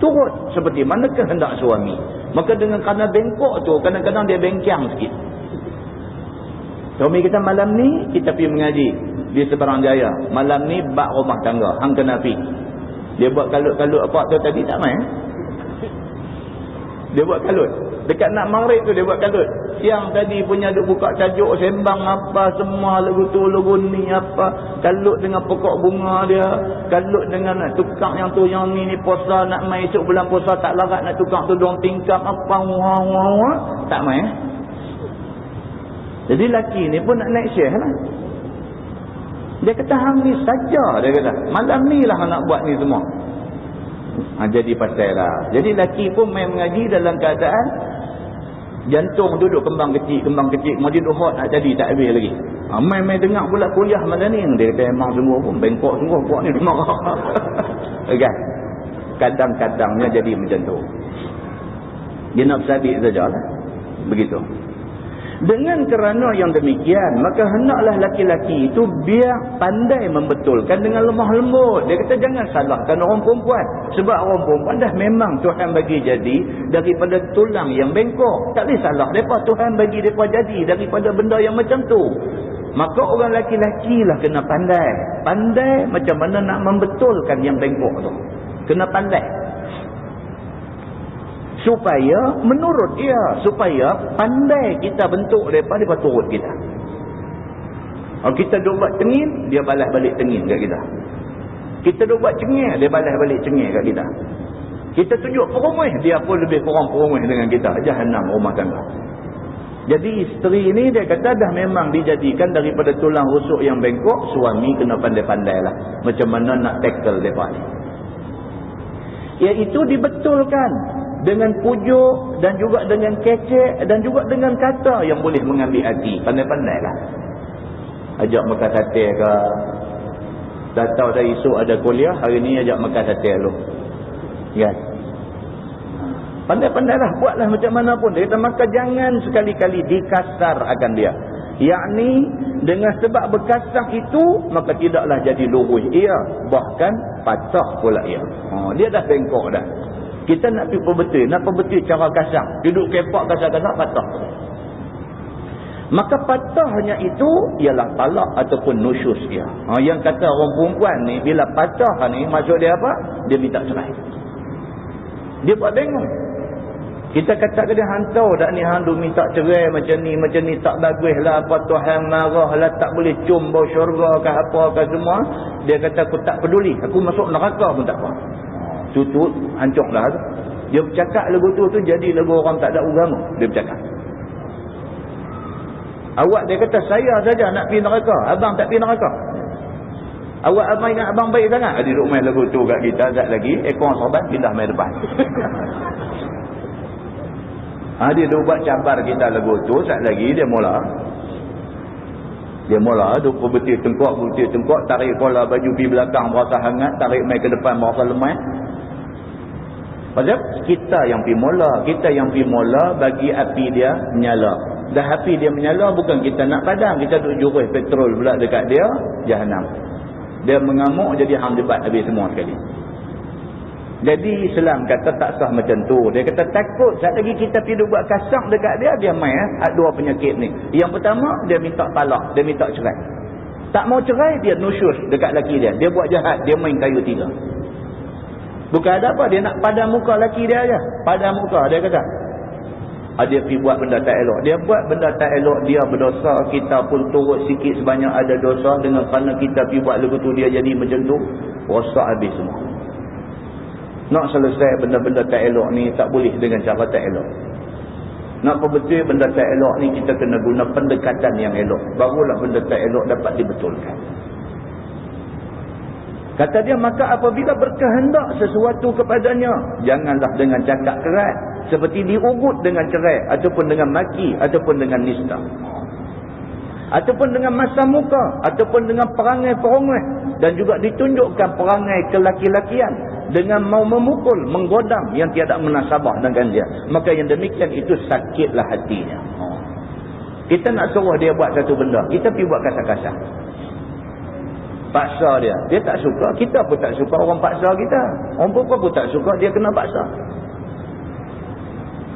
Turut seperti mana kehendak suami. Maka dengan kerana bengkok tu, kadang-kadang dia bengkiang sikit. Suami kita malam ni, kita pergi mengaji di Seberang Jaya. Malam ni bak rumah tangga. Hang kena pergi. Dia buat kalut-kalut apa tu tadi tak main. Dia buat kalut. Dekat nak maghrib tu dia buat kalut. Siang tadi punya duk buka tajuk sembang apa semua lagu tu lagu ni apa. Kalut dengan pokok bunga dia. Kalut dengan nak tukar yang tu yang ni puasa nak main esok bulan puasa tak larat nak tukar tudung tingkap apa wah. Tak main. Jadi laki ni pun nak naik syekh lah. Dia kata hang ni saja, dia kata. Malam ni lah nak buat ni semua. Jadi pasal lah. Jadi laki pun main mengaji dalam keadaan jantung duduk kembang kecil. Kemudian duhut nak jadi tak habis lagi. Main-main dengar pula kuliah malam ni. Dia kata memang semua pun bengkok semua buat ni marah. Kan? Kadang-kadangnya jadi macam tu. Dia nak bersadik sajalah. Begitu. Dengan kerana yang demikian, maka hendaklah laki-laki itu biar pandai membetulkan dengan lemah lembut. Dia kata jangan salahkan orang perempuan. Sebab orang perempuan dah memang Tuhan bagi jadi daripada tulang yang bengkok. Tak boleh salah mereka. Tuhan bagi mereka jadi daripada benda yang macam tu. Maka orang laki-laki lah kena pandai. Pandai macam mana nak membetulkan yang bengkok tu. Kena pandai. Supaya menurut dia, supaya pandai kita bentuk mereka turut kita. Kalau kita duk buat cengin, dia balas balik cengin kat kita. Kita duk buat cengih, dia balas balik cengih kat kita. Kita tunjuk perumah, dia pun lebih kurang perumah dengan kita. Jahannam rumah tangga. Jadi isteri ni dia kata dah memang dijadikan daripada tulang rusuk yang bengkok. Suami kena pandai-pandai lah macam mana nak tackle mereka ni. Iaitu dibetulkan dengan pujuk dan juga dengan kecek dan juga dengan kata yang boleh mengambil hati. Pandai-pandai lah. Ajak makan sate ke. Dah tahu dah esok ada kuliah, hari ni ajak makan sate dulu. Kan? Pandai-pandailah, buatlah macam mana pun. Dia kata, maka jangan sekali-kali dikasar akan dia. Yakni dengan sebab berkasar itu, maka tidaklah jadi lurus ia, bahkan patah pula ia. Dia dah bengkok dah. Kita nak pergi perbetul, nak perbetul cara kasar. Duduk kepak kasar-kasar, patah. Maka patahnya itu ialah talak ataupun nusyus dia. Yang kata orang perempuan ni, bila patah ni, maksud dia apa? Dia minta cerai. Dia buat bingung. Kita kata ke dia, hantau dah ni, hang duk minta cerai macam ni tak bagus lah, apa Tuhan marah lah, tak boleh cium bau syurga ke apa ke semua. Dia kata, aku tak peduli, aku masuk neraka pun tak apa. Tutut, hancur lah tu. Dia bercakap lagu tu jadi lagu orang tak ada agama. Dia bercakap. Awak, dia kata, saya saja nak pergi neraka, abang tak pergi neraka. Awak abang ingat abang baik sangat. Dia duduk main lagu tu kat kita, tak lagi ekor sorban pindah main depan. Dia duduk buat cabar kita lagu tu, tak lagi dia mula duduk berbetul tengkok, tarik kola baju pergi belakang berasa hangat, tarik main ke depan berasa lemah. Pasal kita yang pergi mula bagi api dia menyala. Dah api dia menyala, bukan kita nak padam, kita duk jurus petrol pula dekat dia, jahanam. Dia mengamuk, jadi hang debat habis semua sekali. Jadi Islam kata tak sah macam tu. Dia kata takut saat lagi kita pergi buat kasar dekat dia main dua penyakit ni. Yang pertama, dia minta talak, dia minta cerai. Tak mau cerai, dia nusyus dekat laki dia. Dia buat jahat, dia main kayu tiga. Bukan ada apa, dia nak padam muka laki dia aja. Padam muka, dia kata. Dia pergi buat benda tak elok. Dia buat benda tak elok, dia berdosa. Kita pun turut sikit sebanyak ada dosa. Dengan kerana kita pergi buat lagu tu, dia jadi macam tu. Rosak habis semua. Nak selesai benda-benda tak elok ni, tak boleh dengan cara tak elok. Nak perbetul benda tak elok ni, kita kena guna pendekatan yang elok. Barulah benda tak elok dapat dibetulkan. Kata dia, maka apabila berkehendak sesuatu kepadanya, janganlah dengan cakap keras, seperti diugut dengan cerai, ataupun dengan maki, ataupun dengan nista, ataupun dengan masam muka, ataupun dengan perangai perongeh, dan juga ditunjukkan perangai kelaki-lakian dengan mau memukul, menggodam yang tiada menasabah dengan dia. Maka yang demikian itu sakitlah hatinya. Kita nak suruh dia buat satu benda, kita pergi buat kasar-kasar, paksa dia tak suka, kita pun tak suka orang paksa kita. Orang perempuan pun tak suka dia kena paksa.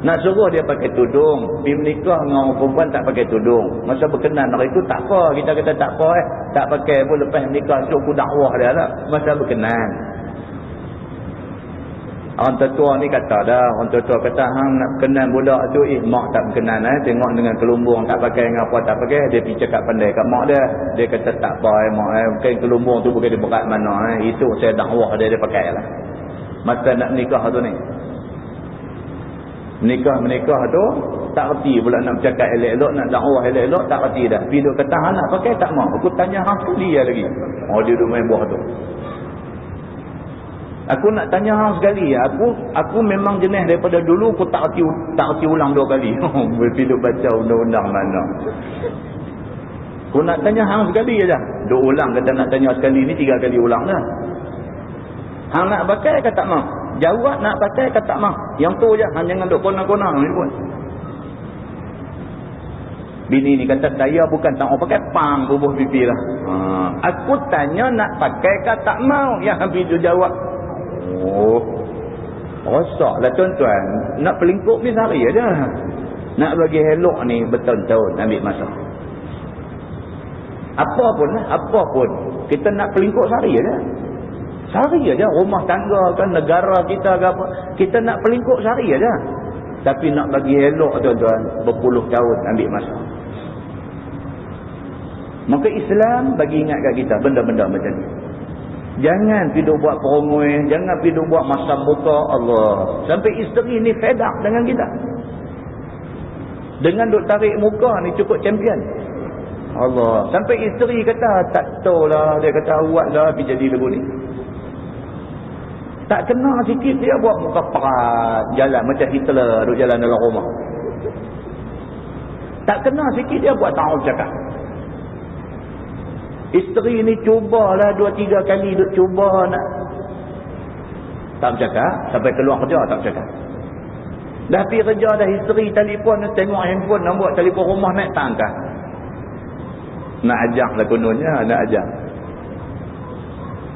Nak suruh dia pakai tudung, pergi menikah dengan orang perempuan tak pakai tudung, masa berkenan hari itu tak apa, kita kata tak apa tak pakai pun, lepas menikah tu aku dakwah dia lah, masa berkenan. Orang tua ni kata dah, orang tua kata hang nak berkenan budak tu, mak tak berkenan tengok dengan kelumbung tak pakai dengan apa tak pakai, dia pergi cakap pandai kat mak dia kata tak apa mak bukan kelumbung tu bukan dia berat mana itu saya dakwah dia pakai lah. Masa nak nikah tu ni, menikah tu tak reti pula nak bercakap elok-elok, nak dakwah elok-elok tak reti dah. Pergi duk kata hang nak pakai tak mau, aku tanya hang sekali lagi. Dia duk main buah tu. Aku nak tanya hang sekali, aku memang jenis daripada dulu aku tak reti ulang dua kali. Bila baca undang-undang mana. Aku nak tanya hang sekali aja. Dua ulang kata nak tanya sekali ni 3 kali ulang dah. Hang nak pakai ke tak mau? Jawab nak pakai ke tak mau? Yang tu je, hang jangan duk konang-konang ni pun. Bini ni kata saya bukan tak mau pakai, pang bubuh pipi lah. Aku tanya nak pakai ke tak mau? Yang habis tu jawab. Rosaklah tuan-tuan. Nak pelingkup ni sehari aja. Nak bagi elok ni bertahun-tahun ambil masa. Apa pun kita nak pelingkup sehari aja. Sehari aja, rumah tangga kan, negara kita ke apa, kita nak pelingkup sehari aja. Tapi nak bagi elok tuan-tuan, berpuluh tahun ambil masa. Maka Islam bagi ingat kat kita benda-benda macam ni. Jangan pergi buat perongoi, jangan pergi buat masam muka Allah. Sampai isteri ni fed up dengan kita. Dengan duk tarik muka ni cukup champion. Allah. Sampai isteri kata, tak tahu lah. Dia kata, awak lah pergi jadi lagu ni. Tak kena sikit dia buat muka perat. Jalan macam Hitler duk jalan dalam rumah. Tak kena sikit dia buat ta'awun cakap. Isteri ni cubalah 2-3 kali duk cuba nak tak bercakap, sampai keluar kerja tak bercakap. Dah pergi kerja dah, isteri telefon, tengok handphone, nombor telefon rumah naik tak angkat. Nak ajak lah kononnya, nak ajak.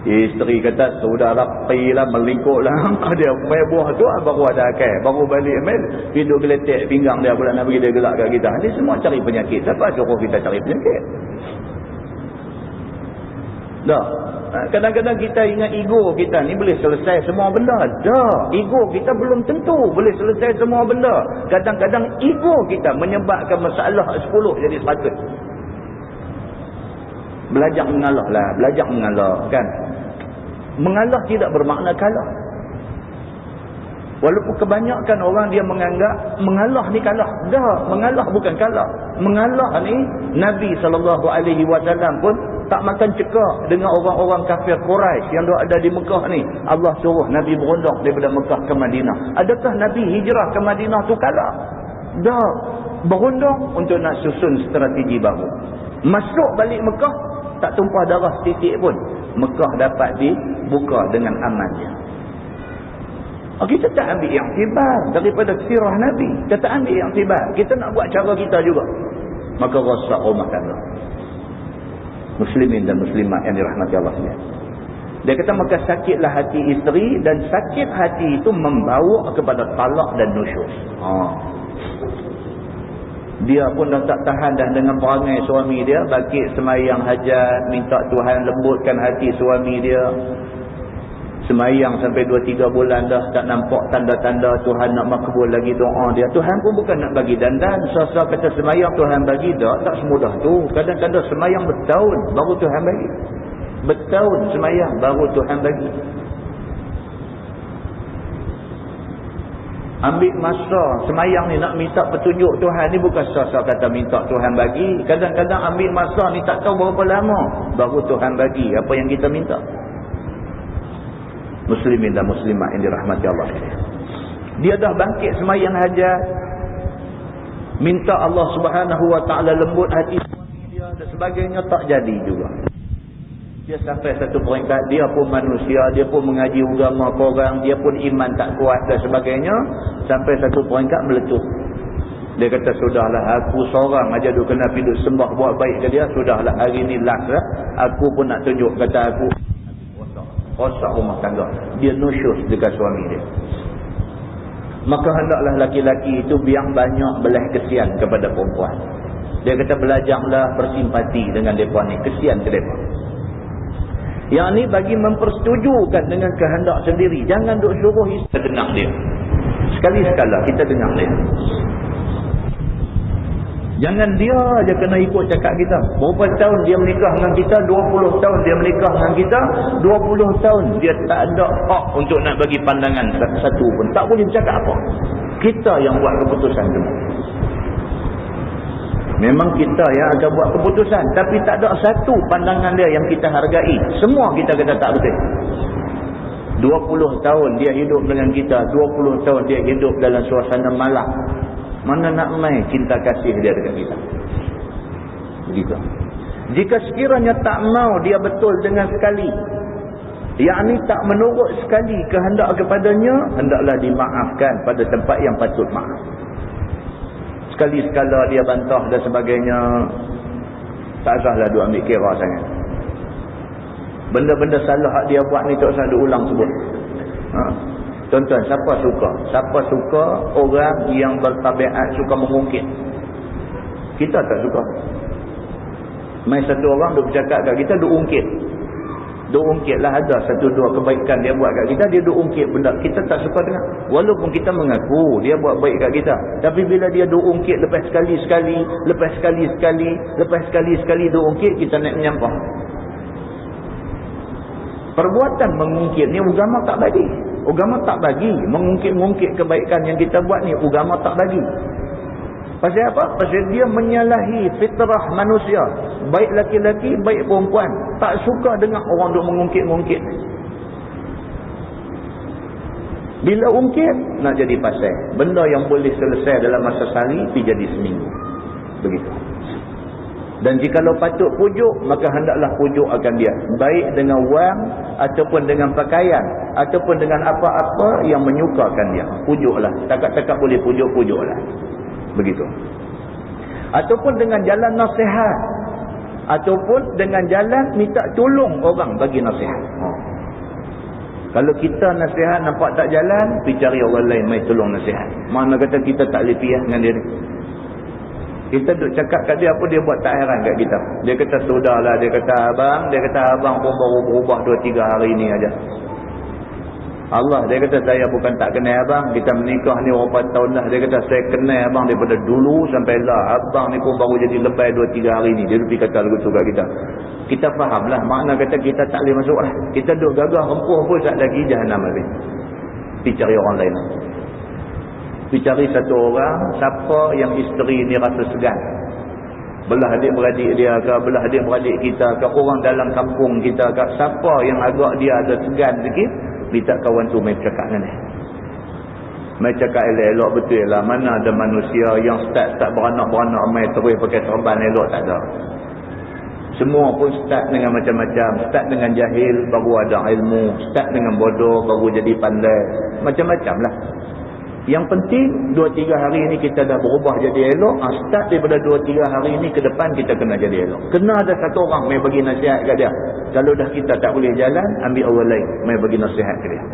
Isteri kata, sudahlah, pergilah, melingkuklah. Dia main buah tu, baru ada akal. Baru balik main, hidup geletek pinggang dia pula nak bagi dia gelak kat kita. Ini semua cari penyakit. Siapa suruh kita cari penyakit? Dah. Kadang-kadang kita ingat ego kita ni boleh selesai semua benda. Dah. Ego kita belum tentu boleh selesai semua benda. Kadang-kadang ego kita menyebabkan masalah 10 jadi 100. Belajar mengalah lah. Belajar mengalah kan. Mengalah tidak bermakna kalah. Walaupun kebanyakan orang dia menganggap mengalah ni kalah. Dah, mengalah bukan kalah. Mengalah ni Nabi SAW pun tak makan cekak dengan orang-orang kafir Quraisy yang ada di Mekah ni. Allah suruh Nabi berundang daripada Mekah ke Madinah. Adakah Nabi hijrah ke Madinah tu kalah? Dah, berundang untuk nak susun strategi baru. Masuk balik Mekah tak tumpah darah setitik pun. Mekah dapat dibuka dengan amannya. Kita tak ambil iktibar daripada sirah Nabi. Kita tak ambil iktibar. Kita nak buat cara kita juga. Maka rosak rumah tangga. Muslimin dan muslimat yang dirahmati Allah sekalian. Dia kata maka sakitlah hati isteri, dan sakit hati itu membawa kepada talak dan nusyuz. Dia pun dah tak tahan dah dengan perangai suami dia, bakit semayang hajat, minta Tuhan lembutkan hati suami dia. Semayang sampai 2-3 bulan dah tak nampak tanda-tanda Tuhan nak makbul lagi doa dia. Tuhan pun bukan nak bagi dandan. Sasa kata semayang Tuhan bagi, tak semudah tu. Kadang-kadang semayang bertahun baru Tuhan bagi. Bertahun semayang baru Tuhan bagi. Ambil masa semayang ni nak minta petunjuk Tuhan ni, bukan sasa kata minta Tuhan bagi. Kadang-kadang ambil masa ni tak tahu berapa lama baru Tuhan bagi apa yang kita minta. Muslimin dan muslimat yang dirahmati Allah. Dia dah bangkit semayang hajat, minta Allah Subhanahu wa taala lembut hati suami dia dan sebagainya, tak jadi juga. Dia sampai satu peringkat, dia pun manusia, dia pun mengaji agama korang, dia pun iman tak kuat dan sebagainya, sampai satu peringkat meletup. Dia kata, sudahlah, aku seorang aja duk kena pergi sembah buat baik ke dia, sudahlah, hari ni last lah. Aku pun nak tunjuk, kata aku rosak rumah tangga. Dia nusyuz dekat suami dia. Maka hendaklah laki-laki itu biar banyak belah kesian kepada perempuan. Dia kata belajarlah bersimpati dengan mereka ni, kesian ke mereka. Yang ni bagi mempersetujukan dengan kehendak sendiri. Jangan duk suruh isteri dengar dia. Sekali-sekala kita dengar dia. Jangan dia aja kena ikut cakap kita. Berapa tahun dia menikah dengan kita? 20 tahun dia menikah dengan kita. 20 tahun dia tak ada hak untuk nak bagi pandangan satu pun. Tak boleh bercakap apa. Kita yang buat keputusan tu. Memang kita yang akan buat keputusan. Tapi tak ada satu pandangan dia yang kita hargai. Semua kita kata tak betul. 20 tahun dia hidup dengan kita. 20 tahun dia hidup dalam suasana malam. Mana nak main cinta kasih dia dekat kita. Begitu. Jika sekiranya tak mau dia betul dengan sekali, yakni tak menurut sekali kehendak kepadanya, hendaklah dimaafkan pada tempat yang patut maaf. Sekali-sekala dia bantah dan sebagainya, tak usahlah dia ambil kira sangat. Benda-benda salah dia buat ni tak usah diulang sebut. Tuan-tuan, siapa suka? Siapa suka orang yang bertabiat suka mengungkit? Kita tak suka. Mai satu orang duk bercakap kat kita, duk ungkit. Duk ungkit lah, ada satu dua kebaikan dia buat kat kita, dia duk ungkit benda. Kita tak suka dengar. Walaupun kita mengaku dia buat baik kat kita. Tapi bila dia duk ungkit lepas sekali-sekali, lepas sekali-sekali, lepas sekali-sekali duk ungkit, kita nak menyampah. Perbuatan mengungkit ni agama tak bagi. Agama tak bagi. Mengungkit-ungkit kebaikan yang kita buat ni, agama tak bagi. Pasal apa? Pasal dia menyalahi fitrah manusia. Baik laki-laki, baik perempuan. Tak suka dengar orang duk mengungkit-ungkit. Bila ungkit, nak jadi pasal. Benda yang boleh selesai dalam masa sehari, pergi jadi seminggu. Begitu. Dan jikalau patut pujuk, maka hendaklah pujuk akan dia. Baik dengan wang ataupun dengan pakaian. ataupun dengan apa-apa yang menyukakan dia. Pujuklah. Takat-takat boleh pujuk, pujuklah. Begitu. Ataupun dengan jalan nasihat. Ataupun dengan jalan minta tolong orang bagi nasihat. Kalau kita nasihat nampak tak jalan, pergi cari orang lain mai tolong nasihat. Mana kata kita tak boleh pergi dengan dia ni. Kita duk cakap kat dia apa, dia buat tak heran kat kita. Dia kata sudahlah, dia kata abang pun baru berubah 2-3 hari ni aja. Allah, dia kata saya bukan tak kenal abang, kita menikah ni berapa tahun dah. Dia kata saya kenal abang daripada dulu sampai lah. Abang ni pun baru jadi lebay 2-3 hari ni. Dia pergi kata lagu tu kat kita. Kita fahamlah makna kata kita tak boleh masuk lah. Kita duk gagah rempuh pun tak lagi jahanam habis. Pergi cari orang lain. Pergi cari satu orang, siapa yang isteri ni rasa segan. Belah adik-beradik dia ke, belah adik-beradik kita ke, orang dalam kampung kita ke, siapa yang agak dia ada segan sikit, minta kawan tu main cakap dengan dia. Main cakap elok-elok betul lah. Mana ada manusia yang start beranak-beranak main terus pakai serban elok, tak ada. Semua pun start dengan macam-macam. Start dengan jahil, baru ada ilmu. Start dengan bodoh, baru jadi pandai. Macam-macam lah. Yang penting 2-3 hari ini kita dah berubah jadi elok. Start daripada 2-3 hari ini ke depan kita kena jadi elok. Kena ada satu orang main bagi nasihat kat dia. Kalau dah kita tak boleh jalan, ambil orang lain main bagi nasihat ke dia.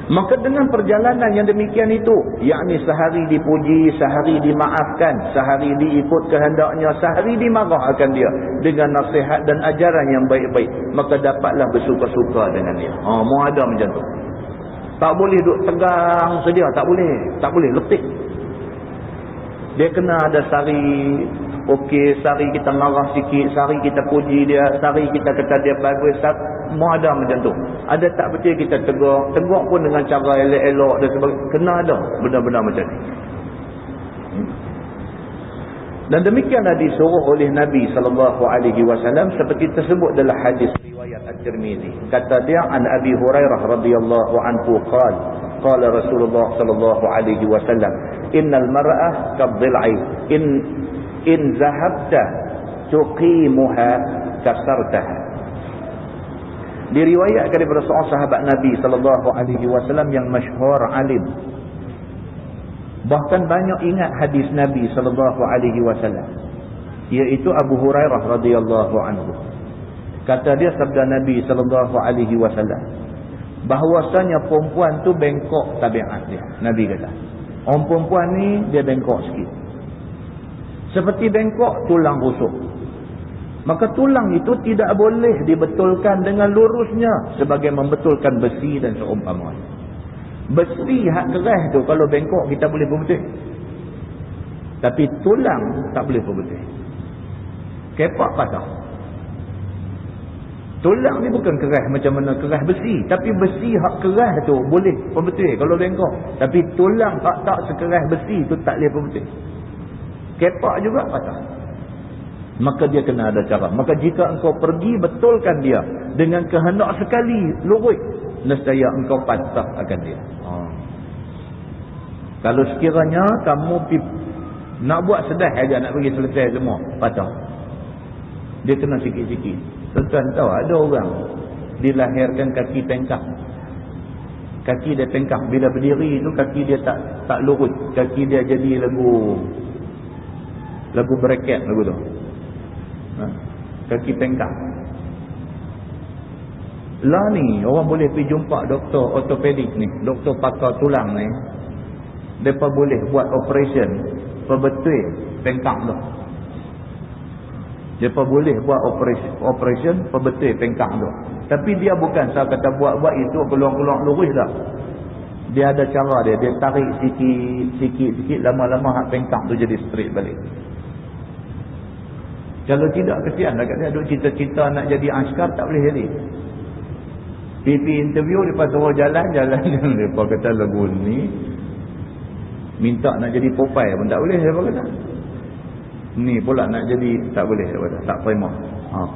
Maka dengan perjalanan yang demikian itu, yakni sehari dipuji, sehari dimaafkan, sehari diikut kehendaknya, sehari dimarahkan dia dengan nasihat dan ajaran yang baik-baik, maka dapatlah bersuka-suka dengan dia. Mau ada macam tu. Tak boleh duduk tegang sedia, tak boleh letih. Dia kena ada sari, okey, sari kita marah sikit, sari kita puji dia, sari kita kata dia bagus, mau ada macam tu. Ada tak betul kita tegur pun dengan cara elok-elok dan sebagainya. Kena ada benda-benda macam ni. Dan demikianlah disuruh oleh Nabi SAW seperti tersebut dalam hadis riwayat At-Tirmizi. Kata dia, an Abi Hurairah radhiyallahu anhu qala Rasulullah SAW, innal mar'ah kadh-dhil'i in zahabta tuqimuha kasartaha. Diriwayatkan daripada seorang sahabat Nabi SAW yang masyhur alim. Bahkan banyak ingat hadis Nabi SAW, iaitu Abu Hurairah radhiyallahu anhu. Kata dia, sabda Nabi SAW, bahwasanya perempuan tu bengkok tabiat dia. Nabi kata, orang perempuan ni dia bengkok sikit. Seperti bengkok tulang rusuk. Maka tulang itu tidak boleh dibetulkan dengan lurusnya sebagai membetulkan besi dan seumpamanya. Besi hak keras tu kalau bengkok kita boleh berbetul. Tapi tulang tak boleh berbetul. Kepak patah. Tulang ni bukan keras macam mana keras besi. Tapi besi hak keras tu boleh berbetul kalau bengkok. Tapi tulang hak tak sekeras besi tu tak boleh berbetul. Kepak juga patah. Maka dia kena ada cara. Maka jika engkau pergi betulkan dia dengan kehendak sekali lurus, nescaya engkau patah akan dia. Kalau sekiranya kamu nak buat sedih aja, nak bagi selesai semua, patah. Dia kena sikit-sikit. Tuan-tuan tahu ada orang dilahirkan kaki pengkang. Kaki dia pengkang. Bila berdiri tu kaki dia tak lurus. Kaki dia jadi lagu bracket lagu tu. Kaki pengkang. Lah ni orang boleh pergi jumpa doktor ortopedik ni, doktor pakar tulang ni. Mereka boleh buat operation perbetul pengkang tu. Mereka boleh buat operation perbetul pengkang tu. Tapi dia bukan saya kata buat itu keluar-keluar lurus dah. Dia ada cara dia tarik sikit lama-lama hak pengkang tu jadi straight balik. Kalau tidak, kesian lah kat dia. Duk cita-cita nak jadi askar, tak boleh jadi. Pergi interview, lepas suruh jalan. Lepas kata lagu ni, minta nak jadi Popeye pun tak boleh. Lepas kata, ni pula nak jadi, tak boleh. Lepas kata, tak terima.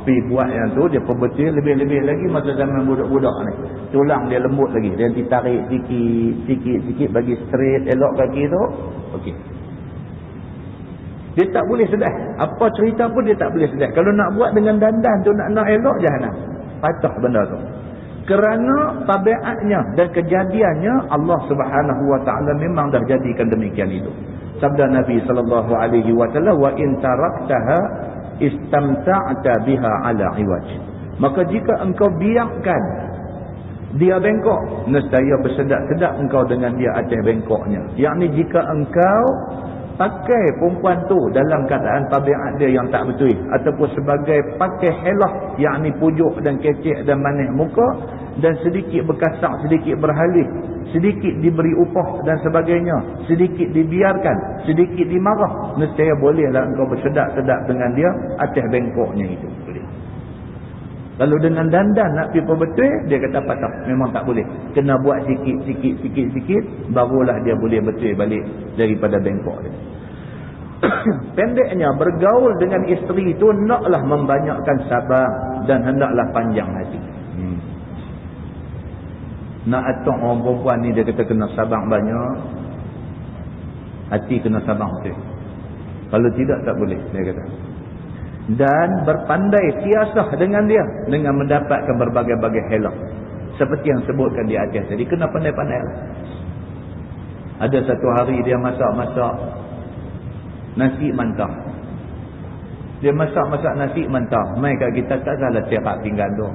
Pergi buat yang tu, dia perbetul lebih-lebih lagi masa zaman budak-budak ni. Tulang dia lembut lagi. Dia ditarik sikit, bagi straight, elok kaki tu. Okey. Dia tak boleh sedih. Apa cerita pun dia tak boleh sedih. Kalau nak buat dengan dandan tu nak elok jahanam. Patah benda tu. Kerana tabiatnya dan kejadiannya Allah Subhanahu wa taala memang dah jadikan demikian itu. Sabda Nabi sallallahu alaihi wasallam, wa in taraktaha istamta'ta biha ala iwaj. Maka jika engkau biarkan dia bengkok, nescaya bersedak-sedak engkau dengan dia atas bengkoknya. Yakni jika engkau pakai perempuan tu dalam keadaan tabiat dia yang tak betul, ataupun sebagai pakai helah, yakni pujuk dan kecek dan manis muka, dan sedikit berkasak, sedikit berhalih, sedikit diberi upah dan sebagainya, sedikit dibiarkan, sedikit dimarah, nescaya bolehlah engkau bersedak-sedak dengan dia atas bengkoknya itu. Boleh. Kalau dengan dandan nak pergi betul, dia kata patah, memang tak boleh. Kena buat sikit, barulah dia boleh betul balik daripada bengkok dia. Pendeknya, bergaul dengan isteri itu naklah membanyakkan sabar dan hendaklah panjang hati. Nak atok orang perempuan ni, dia kata kena sabar banyak, hati kena sabar betul. Kalau tidak, tak boleh, dia kata. Dan berpandai siasah dengan dia dengan mendapatkan berbagai-bagai helak seperti yang sebutkan di atas tadi. Kena pandai-pandai lah. Ada satu hari dia masak nasi mantap. Dia masak nasi mantap. Mai kat kita tak salah terak pinggan tu.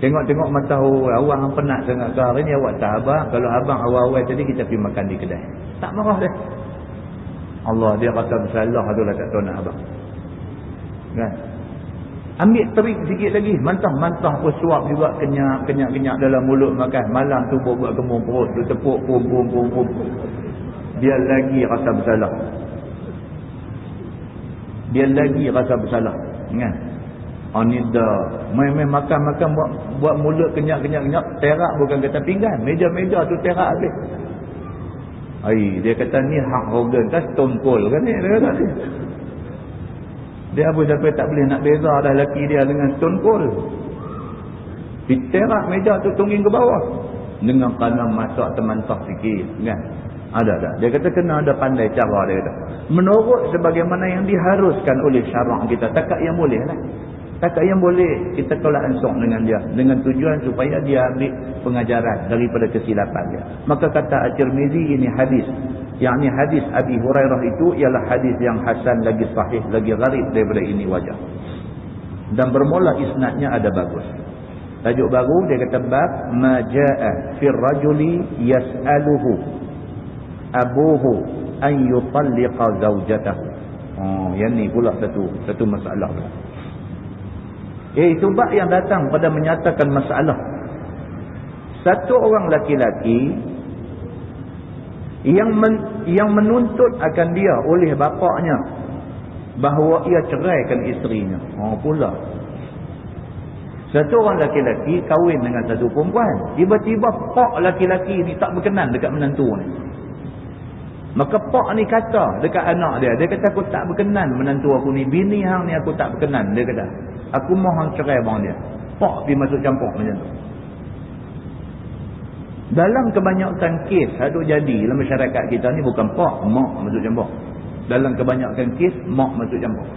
Tengok-tengok mata awang penat sangat ke hari ni, awak tak abang. Kalau abang awal-awal tadi kita pergi makan di kedai. Tak marah dia. Allah, dia rasa bersalah tu lah, tak tahu nak abang. Kan? Ambil terik sikit lagi, mantah pun suap juga, kenyak dalam mulut makan. Malam tu buat kembung perut tu, tepuk pum. Dia lagi rasa bersalah. Kan? Oh ni dah main makan buat mulut kenyak, terak bukan kata pinggan, meja tu terak habis. Dia kata ni hak organ kan, stone cold kan ni, dia kata. Dia pun sampai tak boleh nak beza dah lelaki dia dengan stone cold. Diterak meja tu tungging ke bawah. Dengan kerana masak termantah sikit kan. Ada. Dia kata kena ada pandai cara, dia kata. Menurut sebagaimana yang diharuskan oleh syarak kita. Takat yang boleh lah. Takat yang boleh kita tolak ansur dengan dia. Dengan tujuan supaya dia ambil pengajaran daripada kesilapan dia. Maka kata At-Tirmizi, ini hadis. Yang ni hadis Abi Hurairah itu ialah hadis yang hasan, lagi sahih, lagi gharib daripada ini wajah. Dan bermula isnadnya ada bagus. Tajuk baru dia kata bab ma jaa fir rajuli yas'aluhu abuhu an yutalliqa zawjatahu. Yang ni pula satu masalah pula. Itu bab yang datang pada menyatakan masalah. Satu orang laki-laki yang menuntut akan dia oleh bapaknya bahawa ia ceraikan isterinya. Pula. Satu orang laki-laki kahwin dengan satu perempuan. Tiba-tiba pak laki-laki ni tak berkenan dekat menantu ni. Maka pak ni kata dekat anak dia. Dia kata aku tak berkenan menantu aku ni. Bini hang ni aku tak berkenan. Dia kata aku mohon cerai bang dia. Pak pergi masuk campur macam tu. Dalam kebanyakan kes hadut jadi dalam masyarakat kita ni bukan pak, mak masuk campur. Dalam kebanyakan kes mak masuk campur.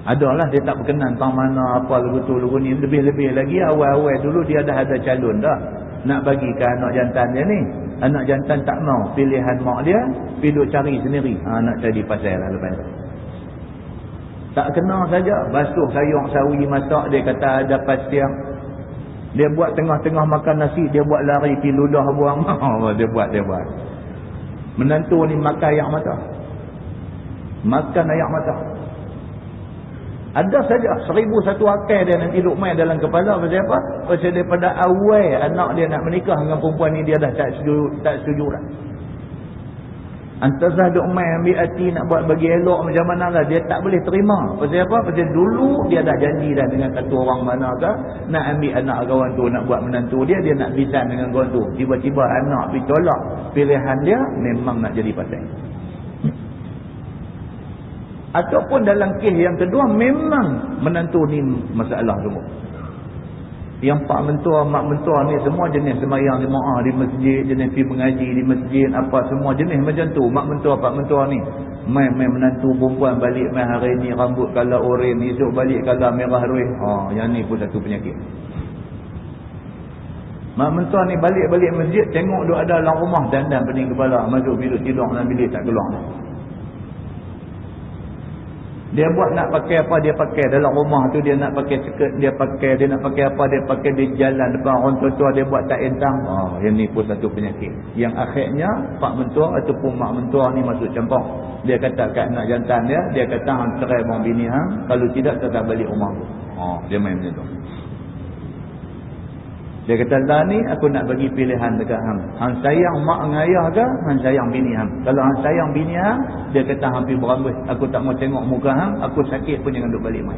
Adalah dia tak berkenan tang mana apa lagu ni. Lebih-lebih lagi awal-awal dulu dia dah ada calon dah nak bagi ke anak jantan dia ni. Anak jantan tak mau pilihan mak dia, pergi duk cari sendiri. Nak cari pasal lah lepas tu. Tak kena saja basuh sayur sawi masak, dia kata ada pasir. Dia buat tengah-tengah makan nasi, dia buat lari pergi ludah buang. Dia buat. Menantu ni makan ayak mata. Ada saja 1001 akal dia nanti duk main dalam kepala. Pasal apa? Pasal daripada awal anak dia nak menikah dengan perempuan ni, dia dah tak setuju dah. Antara duk main ambil hati nak buat bagi elok macam mana lah, dia tak boleh terima. Pasal apa? Pasal dulu dia dah janji dah dengan satu orang mana ke nak ambil anak kawan tu, nak buat menantu dia nak bisan dengan kawan tu. Tiba-tiba anak pergi tolak pilihan dia, memang nak jadi pasal. Ataupun dalam kes yang kedua, memang menantu ni masalah semua. Yang pak mentua, mak mentua ni semua jenis sembahyang jemaah di masjid, jenis pergi mengaji di masjid, apa semua jenis macam tu. Mak mentua, pak mentua ni main menantu perempuan balik main hari ni rambut kala oren, esok balik kala merah ruih. Yang ni pun satu penyakit. Mak mentua ni balik-balik masjid, tengok duk ada dalam rumah dandan pening kepala, masuk bilik tidur dalam bilik tak keluar. Dia buat nak pakai apa dia pakai dalam rumah tu, dia nak pakai skirt dia pakai, dia nak pakai apa dia pakai, dia jalan depan orang tua dia buat tak entang. Yang ni pun satu penyakit. Yang akhirnya pak mentua ataupun mak mentua ni masuk campur. Dia kata kat anak jantan dia kata hang cerai bang bini hang, kalau tidak tetap balik rumah. Dia main macam tu. Dia kata, dah ni aku nak bagi pilihan dekat hang. Hang sayang mak dengan ayah ke? Hang sayang bini hang. Kalau hang sayang bini hang, dia kata hampir berambut. Aku tak mau tengok muka hang. Aku sakit pun jangan duduk balik mai.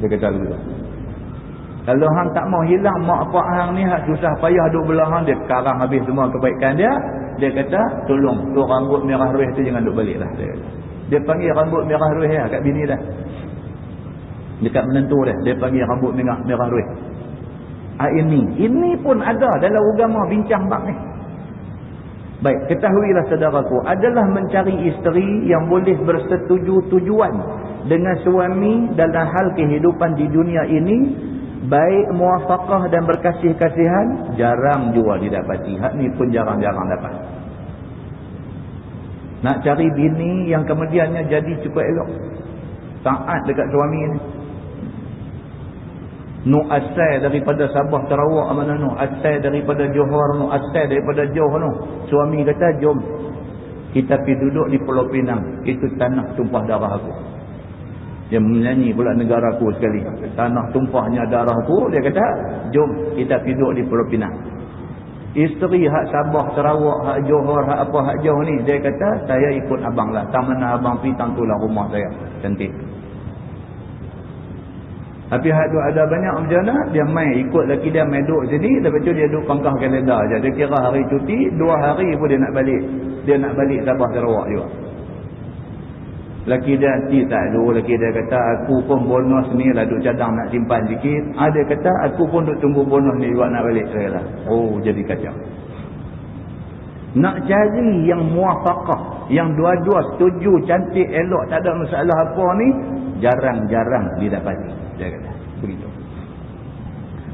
Dia kata begitu. Kalau hang tak mau hilang mak pak hang ni, hak susah payah duduk belah hang, dia karang habis semua kebaikan dia. Dia kata, tolong tu rambut merah ruih tu jangan duduk balik lah. Dia panggil rambut merah ruih lah kat bini dah. Dekat menentu dia. Dia panggil rambut merah ruih. Ini pun ada dalam agama bincang bab ni. Baik, ketahuilah saudaraku, adalah mencari isteri yang boleh bersetuju tujuan dengan suami dalam hal kehidupan di dunia ini, baik muafakah dan berkasih-kasihan, jarang jua didapati. Hak ni pun jarang-jarang dapat. Nak cari bini yang kemudiannya jadi cukup elok, taat dekat suami ni. Nu asal daripada Sabah Sarawak mana nu, asal daripada Johor nu, asal daripada Johor nu. Suami kata, jom kita pergi duduk di Pulau Pinang, itu tanah tumpah darah aku. Dia menyanyi pula negara aku sekali, tanah tumpahnya darahku. Dia kata, jom kita pergi duduk di Pulau Pinang. Isteri hak Sabah Sarawak, hak Johor, hak apa hak jauh ni, dia kata, saya ikut abang lah, tak mana abang pergi tangtulah rumah saya cantik. Tapi hak tu ada banyak macam mana, dia main ikut laki dia main duduk sini, lepas tu dia duduk pangkah kalender je. Dia kira hari cuti 2 hari pun dia nak balik. Dia nak balik Sabah Sarawak juga. Laki dia nanti tak dulu, laki dia kata aku pun bonus ni lah duk cadang nak simpan sikit. Dia kata aku pun duk tunggu bonus ni juga nak balik saya lah. Jadi kacau. Nak cari yang muafakah, yang dua-dua setuju, cantik, elok, tak ada masalah apa ni, jarang-jarang didapati. Dia kata begitu.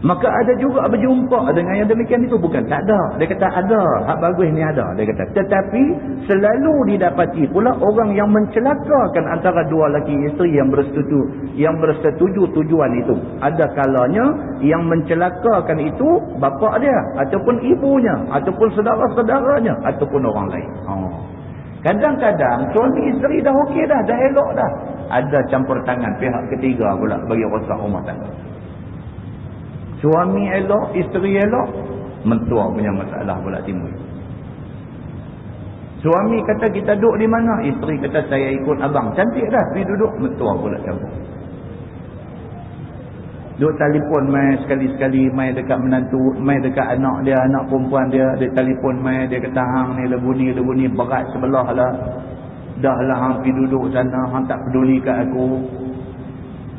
Maka ada juga berjumpa dengan yang demikian itu, bukan tak ada. Dia kata ada, hak bagus ni ada. Dia kata tetapi selalu didapati pula orang yang mencelakakan antara dua laki isteri yang bersetuju tujuan itu. Ada kalanya yang mencelakakan itu bapa dia ataupun ibunya ataupun saudara-saudaranya ataupun orang lain. Kadang-kadang suami isteri dah okey dah elok dah, ada campur tangan pihak ketiga pula bagi rosak rumah tangga. Suami elok, isteri elok, mentua punya masalah pula timbul. Suami kata kita duduk di mana, isteri kata saya ikut abang, cantik dah pergi duduk, mentua pula campur. Duduk telefon mai sekali-sekali, mai dekat menantu, mai dekat anak dia, anak perempuan dia, dia telefon mai, dia kata hang ni lebu ni berat sebelah lah. Dah lah hang pergi duduk sana, hang tak peduli kat aku.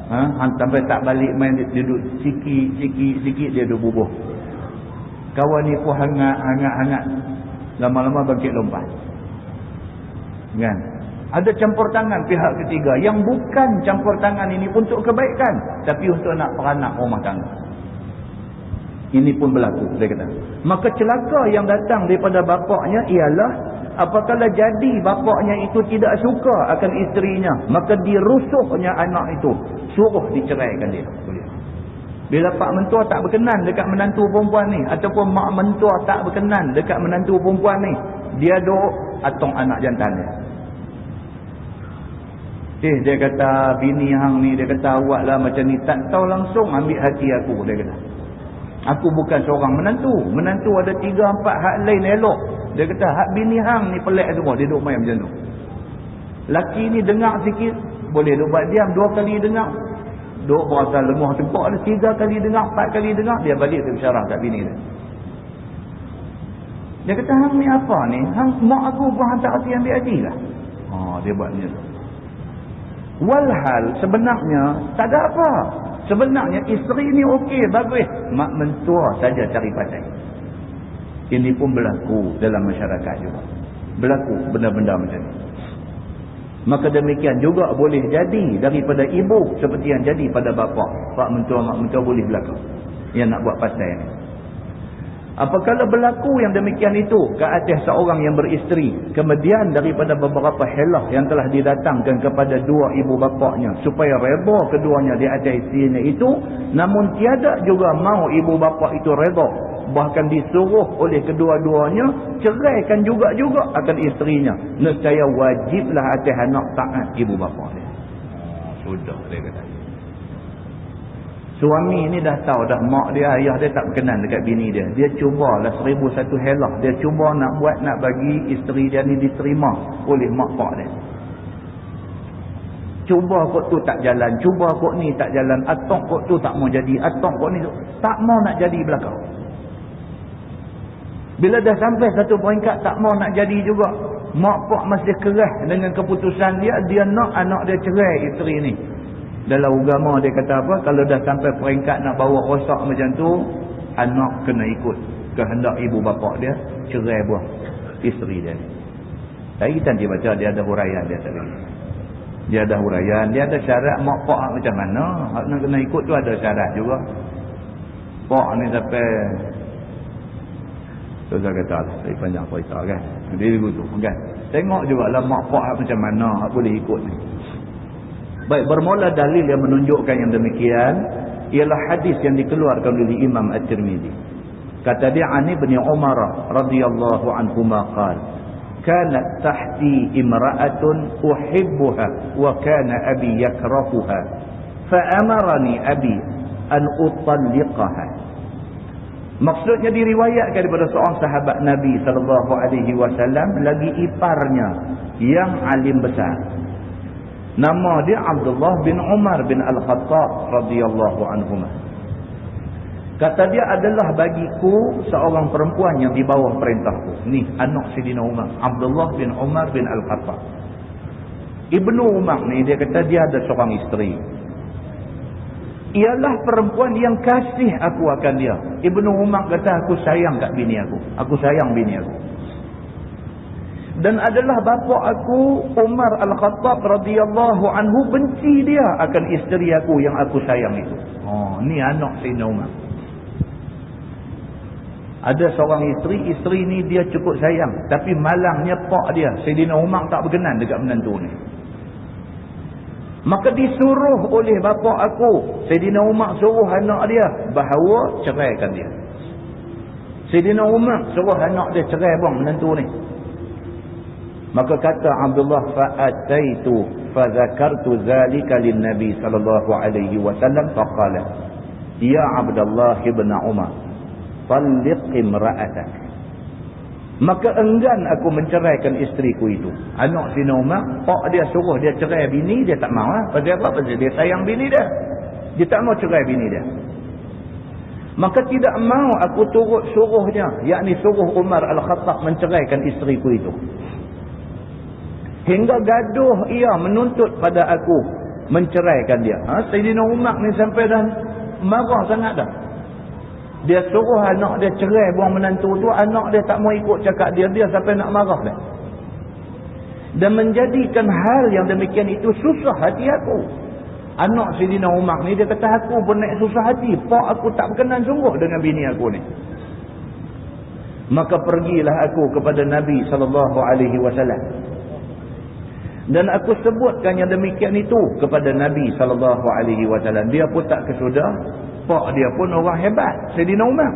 Hang sampai tak balik main, dia duduk sikit dia duduk bubuh. Kawan ni pun hangat. Lama-lama bangkit lompat. Kan? Ada campur tangan pihak ketiga yang bukan campur tangan ini untuk kebaikan, tapi untuk nak peranak rumah tangga. Ini pun berlaku, dia kata. Maka celaka yang datang daripada bapaknya ialah apabila jadi bapaknya itu tidak suka akan isterinya, maka dirusuhnya anak itu, suruh diceraikan dia. Bila pak mentua tak berkenan dekat menantu perempuan ni, ataupun mak mentua tak berkenan dekat menantu perempuan ni, dia duk atong anak jantan dia. Dia kata bini hang ni, dia kata awak lah macam ni, tak tahu langsung ambil hati aku. Dia kata aku bukan seorang menantu ada 3-4 hak lain elok. Dia kata hak bini hang ni pelik semua, dia duk main macam tu. Laki ni dengar sikit boleh duk buat diam, 2 kali dengar duk berasa lemah tempat dia, 3 kali dengar, 4 kali dengar, dia balik tu bersyarah kat bini dia. Dia kata hang ni apa ni, hang mak aku pun hang tak hati ambil hati lah. Dia buat macam tu. Walhal sebenarnya tak ada apa. Sebenarnya isteri ni okey, bagus. Mak mentua saja cari pasal. Ini pun berlaku dalam masyarakat juga. Berlaku benda-benda macam ni. Maka demikian juga boleh jadi daripada ibu seperti yang jadi pada bapa. Pak mentua, mak mentua boleh berlaku. Yang nak buat pasal ni. Apakala berlaku yang demikian itu ke atas seorang yang beristeri, kemudian daripada beberapa helah yang telah didatangkan kepada dua ibu bapaknya supaya reda keduanya di atas isterinya itu, namun tiada juga mau ibu bapa itu reda, bahkan disuruh oleh kedua-duanya ceraikan juga akan isterinya, nescaya wajiblah atas anak taat ibu bapa dia. Sudah dia kata. Suami ni dah tahu dah mak dia, ayah dia tak berkenan dekat bini dia. Dia cubalah 1001 helah. Dia cuba nak bagi isteri dia ni diterima oleh mak pak dia. Cuba kok tu tak jalan, cuba kok ni tak jalan, atok kok tu tak mau jadi, atok kok ni tak mau nak jadi belakang. Bila dah sampai satu peringkat tak mau nak jadi juga, mak pak masih keras dengan keputusan dia, dia nak anak dia cerai isteri ni. Dalam agama dia kata apa? Kalau dah sampai peringkat nak bawa rosak macam tu, anak kena ikut kehendak ibu bapa dia, cerai buah isteri dia. Tapi kita nanti baca dia ada huraian dia tadi. Dia ada huraian, dia ada syarat mak pak macam mana. Hak nak kena ikut tu ada syarat juga. Pak ni sampai tu saya kata lah, saya panjang cerita kan. Dia begitu kan. Tengok jugalah mak pak macam mana hak boleh ikut ni. Baik, bermula dalil yang menunjukkan yang demikian ialah hadis yang dikeluarkan oleh Imam At-Tirmizi. Kata dia, Ani bin Umar radhiyallahu anhuma qala, kanat tahti imra'atun uhibbuha wa kana abi yakrahuha fa amarani abi an utalliqaha. Maksudnya diriwayatkan daripada seorang sahabat Nabi sallallahu alaihi wasallam, lagi iparnya yang alim besar. Nama dia Abdullah bin Umar bin Al-Khattab radhiyallahu anhuma. Kata dia, adalah bagiku seorang perempuan yang di bawah perintahku. Ni anak Sayyidina Umar, Abdullah bin Umar bin Al-Khattab. Ibnu Umar ni dia kata dia ada seorang isteri. Ialah perempuan yang kasih aku akan dia. Ibnu Umar kata, aku sayang kat bini aku. Aku sayang bini aku. Dan adalah bapa aku Umar Al-Khattab radhiyallahu anhu benci dia akan isteri aku yang aku sayang itu. Oh, ni anak Sayyidina Umar. Ada seorang isteri ni dia cukup sayang, tapi malangnya pak dia Sayyidina Umar tak berkenan dekat menantu ni. Maka disuruh oleh bapa aku Sayyidina Umar suruh anak dia bahawa ceraikan dia. Sayyidina Umar suruh anak dia cerai bang menantu ni. Maka kata Abdullah, fa'ataitu fadzakartu dzalika lin-nabi sallallahu alaihi wasallam faqala, ya Abdullah ibn Umar, talliq imra'atak. Maka enggan aku menceraikan isteriku itu. Anak Sayyidina Umar, pak dia suruh dia cerai bini, dia tak mahu. Pasal apa? Pasal dia sayang bini dia. Dia tak mau cerai bini dia. Maka tidak mau aku turut suruhnya, yakni suruh Umar Al-Khattab menceraikan isteriku itu. Hingga gaduh ia menuntut pada aku menceraikan dia. Sayyidina Umar ni sampai dah marah sangat dah. Dia suruh anak dia cerai buang menantu tu, anak dia tak mau ikut cakap dia sampai nak marah dah. Dan menjadikan hal yang demikian itu susah hati aku. Anak Sayyidina Umar ni dia kata, aku pun naik susah hati. Pak aku tak berkenan sungguh dengan bini aku ni. Maka pergilah aku kepada Nabi SAW. Dan aku sebutkan yang demikian itu kepada Nabi SAW. Dia pun tak kesudah. Pak dia pun orang hebat, Sayyidina Umar.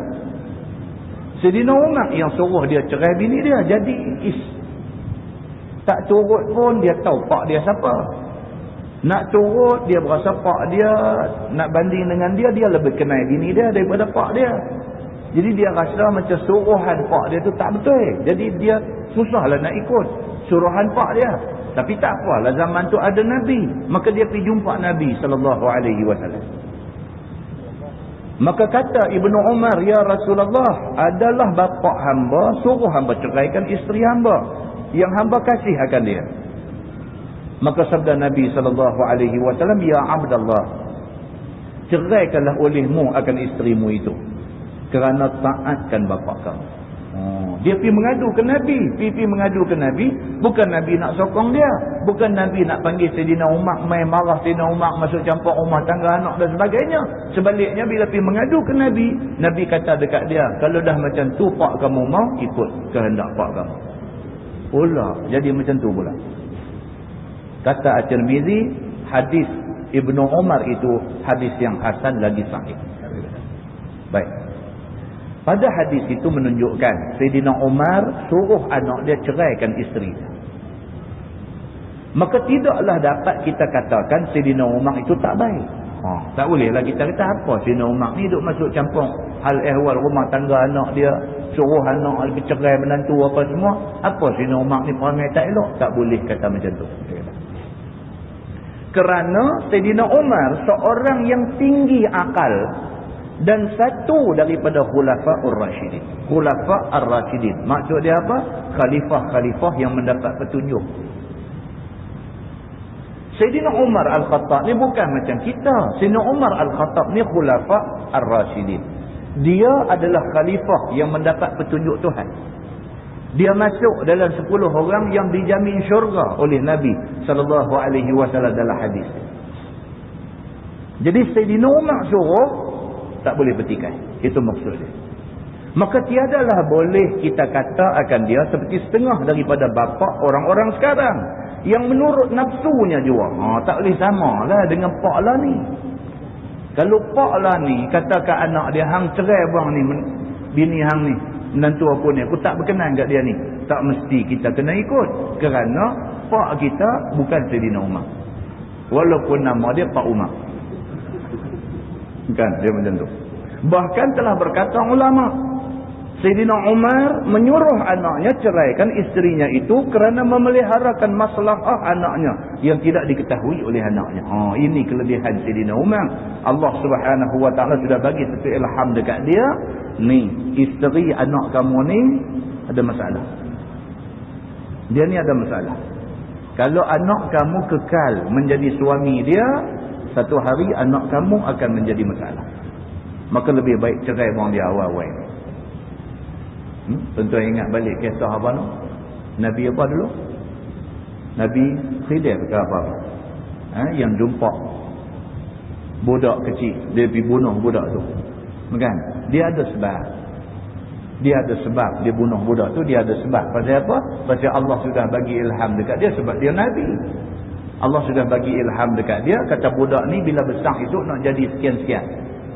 Sayyidina Umar yang suruh dia cerai bini dia. Jadi tak turut pun dia tahu pak dia siapa. Nak turut dia berasa pak dia, nak banding dengan dia, dia lebih kenal bini dia daripada pak dia. Jadi dia rasa macam suruhan pak dia tu tak betul. Jadi dia susahlah nak ikut suruhan pak dia. Tapi tak apalah, zaman tu ada Nabi. Maka dia pergi jumpa Nabi SAW. Maka kata Ibnu Umar, ya Rasulullah, adalah bapa hamba suruh hamba ceraikan isteri hamba yang hamba kasih akan dia. Maka sabda Nabi SAW, ya Abdullah, ceraikanlah olehmu akan isterimu itu kerana taatkan bapa kamu. Dia pergi mengadu ke Nabi. Pergi mengadu ke Nabi. Bukan Nabi nak sokong dia. Bukan Nabi nak panggil Sayyidina Umar, main marah Sayyidina Umar, masuk campur rumah tangga anak dan sebagainya. Sebaliknya bila pergi mengadu ke Nabi, Nabi kata dekat dia, kalau dah macam tu pak kamu mau, ikut kehendak pak kamu. Pula jadi macam tu pula. Kata At-Tirmizi, hadis Ibnu Umar itu hadis yang hasan lagi sahih. Baik. Pada hadis itu menunjukkan Sayyidina Umar suruh anak dia ceraikan isteri dia. Maka tidaklah dapat kita katakan Sayyidina Umar itu tak baik. Tak bolehlah kita kata apa Sayyidina Umar ni duk masuk campur hal ehwal rumah tangga anak dia, suruh anak bercerai menantu apa semua. Apa Sayyidina Umar ni perangai tak elok? Tak boleh kata macam tu. Kerana Sayyidina Umar seorang yang tinggi akal dan satu daripada Khulafa'ur Rasyidin. Khulafa' Ar-Rasyidin. Maksud dia apa? Khalifah-khalifah yang mendapat petunjuk. Sayyidina Umar Al-Khattab ni bukan macam kita. Sayyidina Umar Al-Khattab ni Khulafa' Ar-Rasyidin. Dia adalah khalifah yang mendapat petunjuk Tuhan. Dia masuk dalam 10 orang yang dijamin syurga oleh Nabi SAW dalam hadis. Jadi Sayyidina Umar suruh, tak boleh bertikai. Itu maksud dia. Maka tiadalah boleh kita kata akan dia seperti setengah daripada bapa orang-orang sekarang yang menurut nafsunya jua. Tak boleh sama lah dengan pak lah ni. Kalau pak lah ni katakan anak dia, hang cerai buang ni bini hang ni, menantu aku ni, aku tak berkenan kat dia ni, tak mesti kita kena ikut. Kerana pak kita bukan Sayyidina Umar, walaupun nama dia Pak Umar. Kan dia macam tu. Bahkan telah berkata ulama, Sayyidina Umar menyuruh anaknya ceraikan isterinya itu kerana memeliharakan maslahah anaknya yang tidak diketahui oleh anaknya. Ini kelebihan Sayyidina Umar. Allah Subhanahu wa taala sudah bagi satu ilham dekat dia, ni isteri anak kamu ni ada masalah. Dia ni ada masalah. Kalau anak kamu kekal menjadi suami dia, satu hari anak kamu akan menjadi masalah. Maka lebih baik cerai buang dia awal-awal. Tuan-tuan ingat balik kisah apa tu? Nabi apa dulu? Nabi Khidir ke apa? Yang jumpa budak kecil, dia pergi bunuh budak tu. Kan? Dia ada sebab. Dia ada sebab dia bunuh budak tu, dia ada sebab. Pasal apa? Pasal Allah sudah bagi ilham dekat dia sebab dia Nabi. Allah sudah bagi ilham dekat dia, kata budak ni bila besar itu nak jadi sekian-sekian.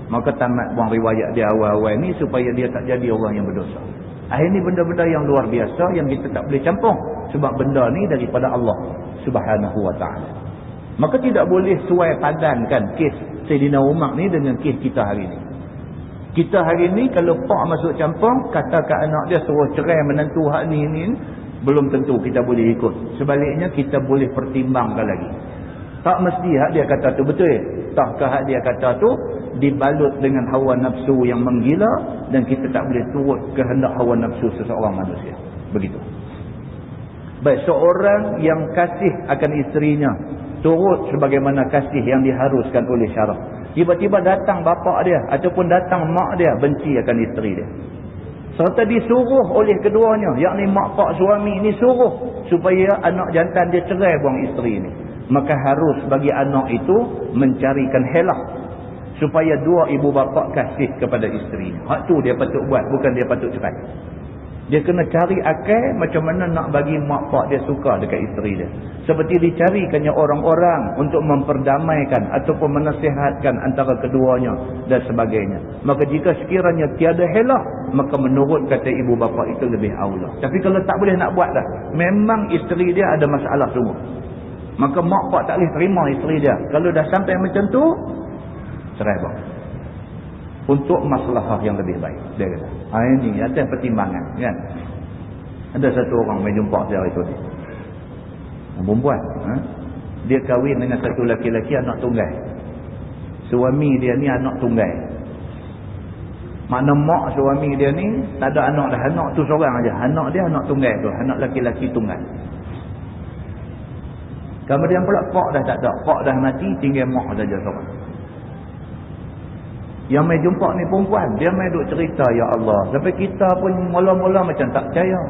Maka tamat buang riwayat dia awal-awal ni supaya dia tak jadi orang yang berdosa. Ini benda-benda yang luar biasa yang kita tak boleh campur. Sebab benda ni daripada Allah Subhanahu wa ta'ala. Maka tidak boleh suai padankan kes Sayyidina Umar ni dengan kes kita hari ni. Kita hari ni kalau pak masuk campur, katakan anak dia suruh cerai menantu hak ni, belum tentu kita boleh ikut. Sebaliknya kita boleh pertimbangkan lagi. Tak mesti hak dia kata tu betul. Takkah hak dia kata tu dibalut dengan hawa nafsu yang menggila, dan kita tak boleh turut kehendak hawa nafsu seseorang manusia. Begitu. Baik, seorang yang kasih akan isterinya turut sebagaimana kasih yang diharuskan oleh syarak. Tiba-tiba datang bapa dia ataupun datang mak dia benci akan isteri dia, serta disuruh oleh keduanya, yakni mak pak suami ni suruh supaya anak jantan dia cerai buang isteri ni, maka harus bagi anak itu mencarikan helah supaya dua ibu bapa kasih kepada isteri. Hak tu dia patut buat, bukan dia patut cerai. Dia kena cari akal macam mana nak bagi mak pak dia suka dekat isteri dia. Seperti dicarikannya orang-orang untuk memperdamaikan ataupun menasihatkan antara keduanya dan sebagainya. Maka jika sekiranya tiada helah, maka menurut kata ibu bapa itu lebih aula. Tapi kalau tak boleh nak buat dah, memang isteri dia ada masalah sungguh, maka mak pak tak boleh terima isteri dia. Kalau dah sampai macam tu, cerai bang. Untuk maslahah yang lebih baik, dia kata. Ini atas pertimbangan, kan? Ada satu orang main jumpa saya itu ni, perempuan, dia kahwin dengan satu laki-laki anak tunggal. Suami dia ni anak tunggal. Makna mak suami dia ni tak ada anak dah, anak tu seorang aja. Anak dia anak tunggal tu, anak laki-laki tunggal. Kemudian pula pak dah tak ada, pak dah mati, tinggal mak saja seorang. Yang mai jumpa ni perempuan, dia mai duk cerita, ya Allah. Sampai kita pun mula-mula macam tak percaya.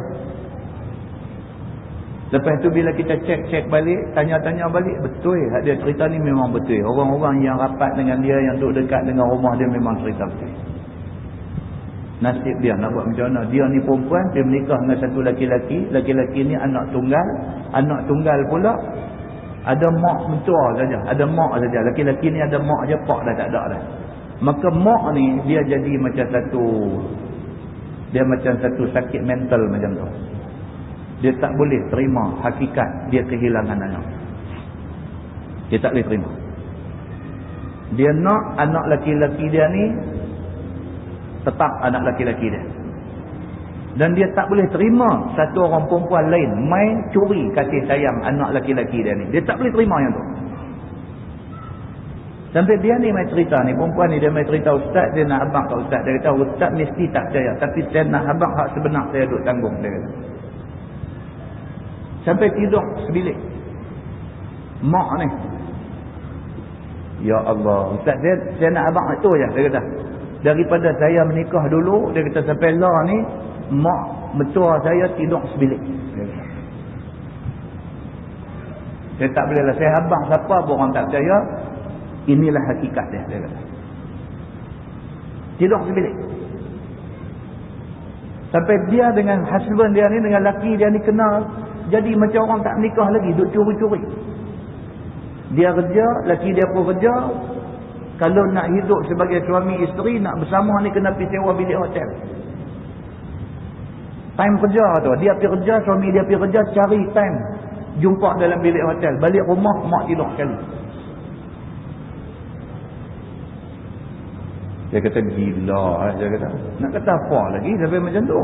Lepas tu bila kita cek balik, tanya-tanya balik, betul hak dia cerita ni memang betul. Orang-orang yang rapat dengan dia, yang duduk dekat dengan rumah dia memang cerita betul. Nasib dia nak buat macam mana? Dia ni perempuan, dia menikah dengan satu laki-laki. Laki-laki ni anak tunggal. Anak tunggal pula ada mak mentua saja. Ada mak saja. Laki-laki ni ada mak je, pak dah tak ada dah. Maka mak ni dia jadi macam satu sakit mental macam tu. Dia tak boleh terima hakikat dia kehilangan anak. Dia tak boleh terima. Dia nak anak laki-laki dia ni tetap anak laki-laki dia. Dan dia tak boleh terima satu orang perempuan lain main curi kasih sayang anak laki-laki dia ni. Dia tak boleh terima yang tu. Sampai dia ni main cerita ni, perempuan ni dia main cerita, ustaz dia nak abang kat ustaz. Dia kata ustaz mesti tak percaya, tapi saya nak abang hak sebenar saya duk tanggung, dia kata. Sampai tidur sebilik mak ni, ya Allah ustaz saya nak abang itu je, dia kata. Daripada saya menikah dulu, dia kata sampai lah ni mak mentua saya tidur sebilik, dia kata. Saya tak boleh lah, saya abang siapa pun orang tak percaya. Inilah hakikat dia kata. Tidur sebilik. Sampai dia dengan husband dia ni, dengan laki dia ni kenal, jadi macam orang tak nikah lagi, duk curi-curi. Dia kerja, laki dia pun kerja. Kalau nak hidup sebagai suami isteri, nak bersama ni kena pergi sewa bilik hotel. Time kerja tu, dia pergi kerja, suami dia pergi kerja, cari time jumpa dalam bilik hotel. Balik rumah, mak tidur sekali. Dia kata gila, dia kata. Nak kata apa lagi sampai macam tu?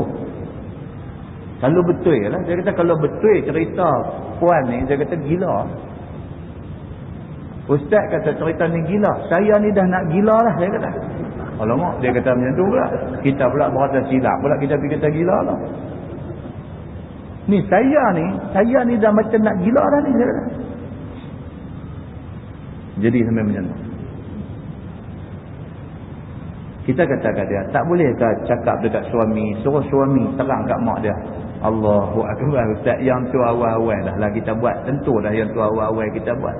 Kalau betul lah, dia kata kalau betul cerita puan ni, dia kata gila. Ustaz kata cerita ni gila, saya ni dah nak gila lah, dia kata. Alamak, dia kata macam tu pula. Kita pula berasa silap pula, kita pergi kata gila lah. Ni saya ni dah macam nak gila dah ni, dia kata. Jadi sampai macam tu. Kita kata kat dia, tak bolehkah cakap dekat suami, suruh suami terang kat mak dia. Allahu Akbar, ustaz, yang tu awal-awal dah lah kita buat. Tentu dah yang tu awal-awal kita buat.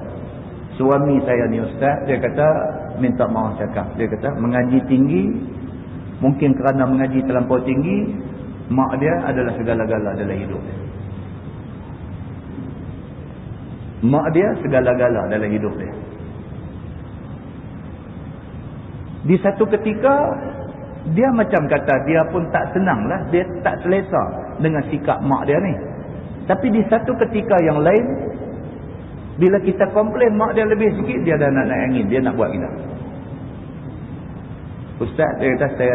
Suami saya ni ustaz, dia kata minta maaf cakap. Dia kata mengaji tinggi, mungkin kerana mengaji terlampau tinggi, mak dia adalah segala-gala dalam hidup dia. Mak dia segala-gala dalam hidup dia. Di satu ketika, dia macam kata dia pun tak senang lah, dia tak selesa dengan sikap mak dia ni. Tapi di satu ketika yang lain, bila kita komplain mak dia lebih sikit, dia dah nak naik angin, dia nak buat kita. Ustaz, dia kata saya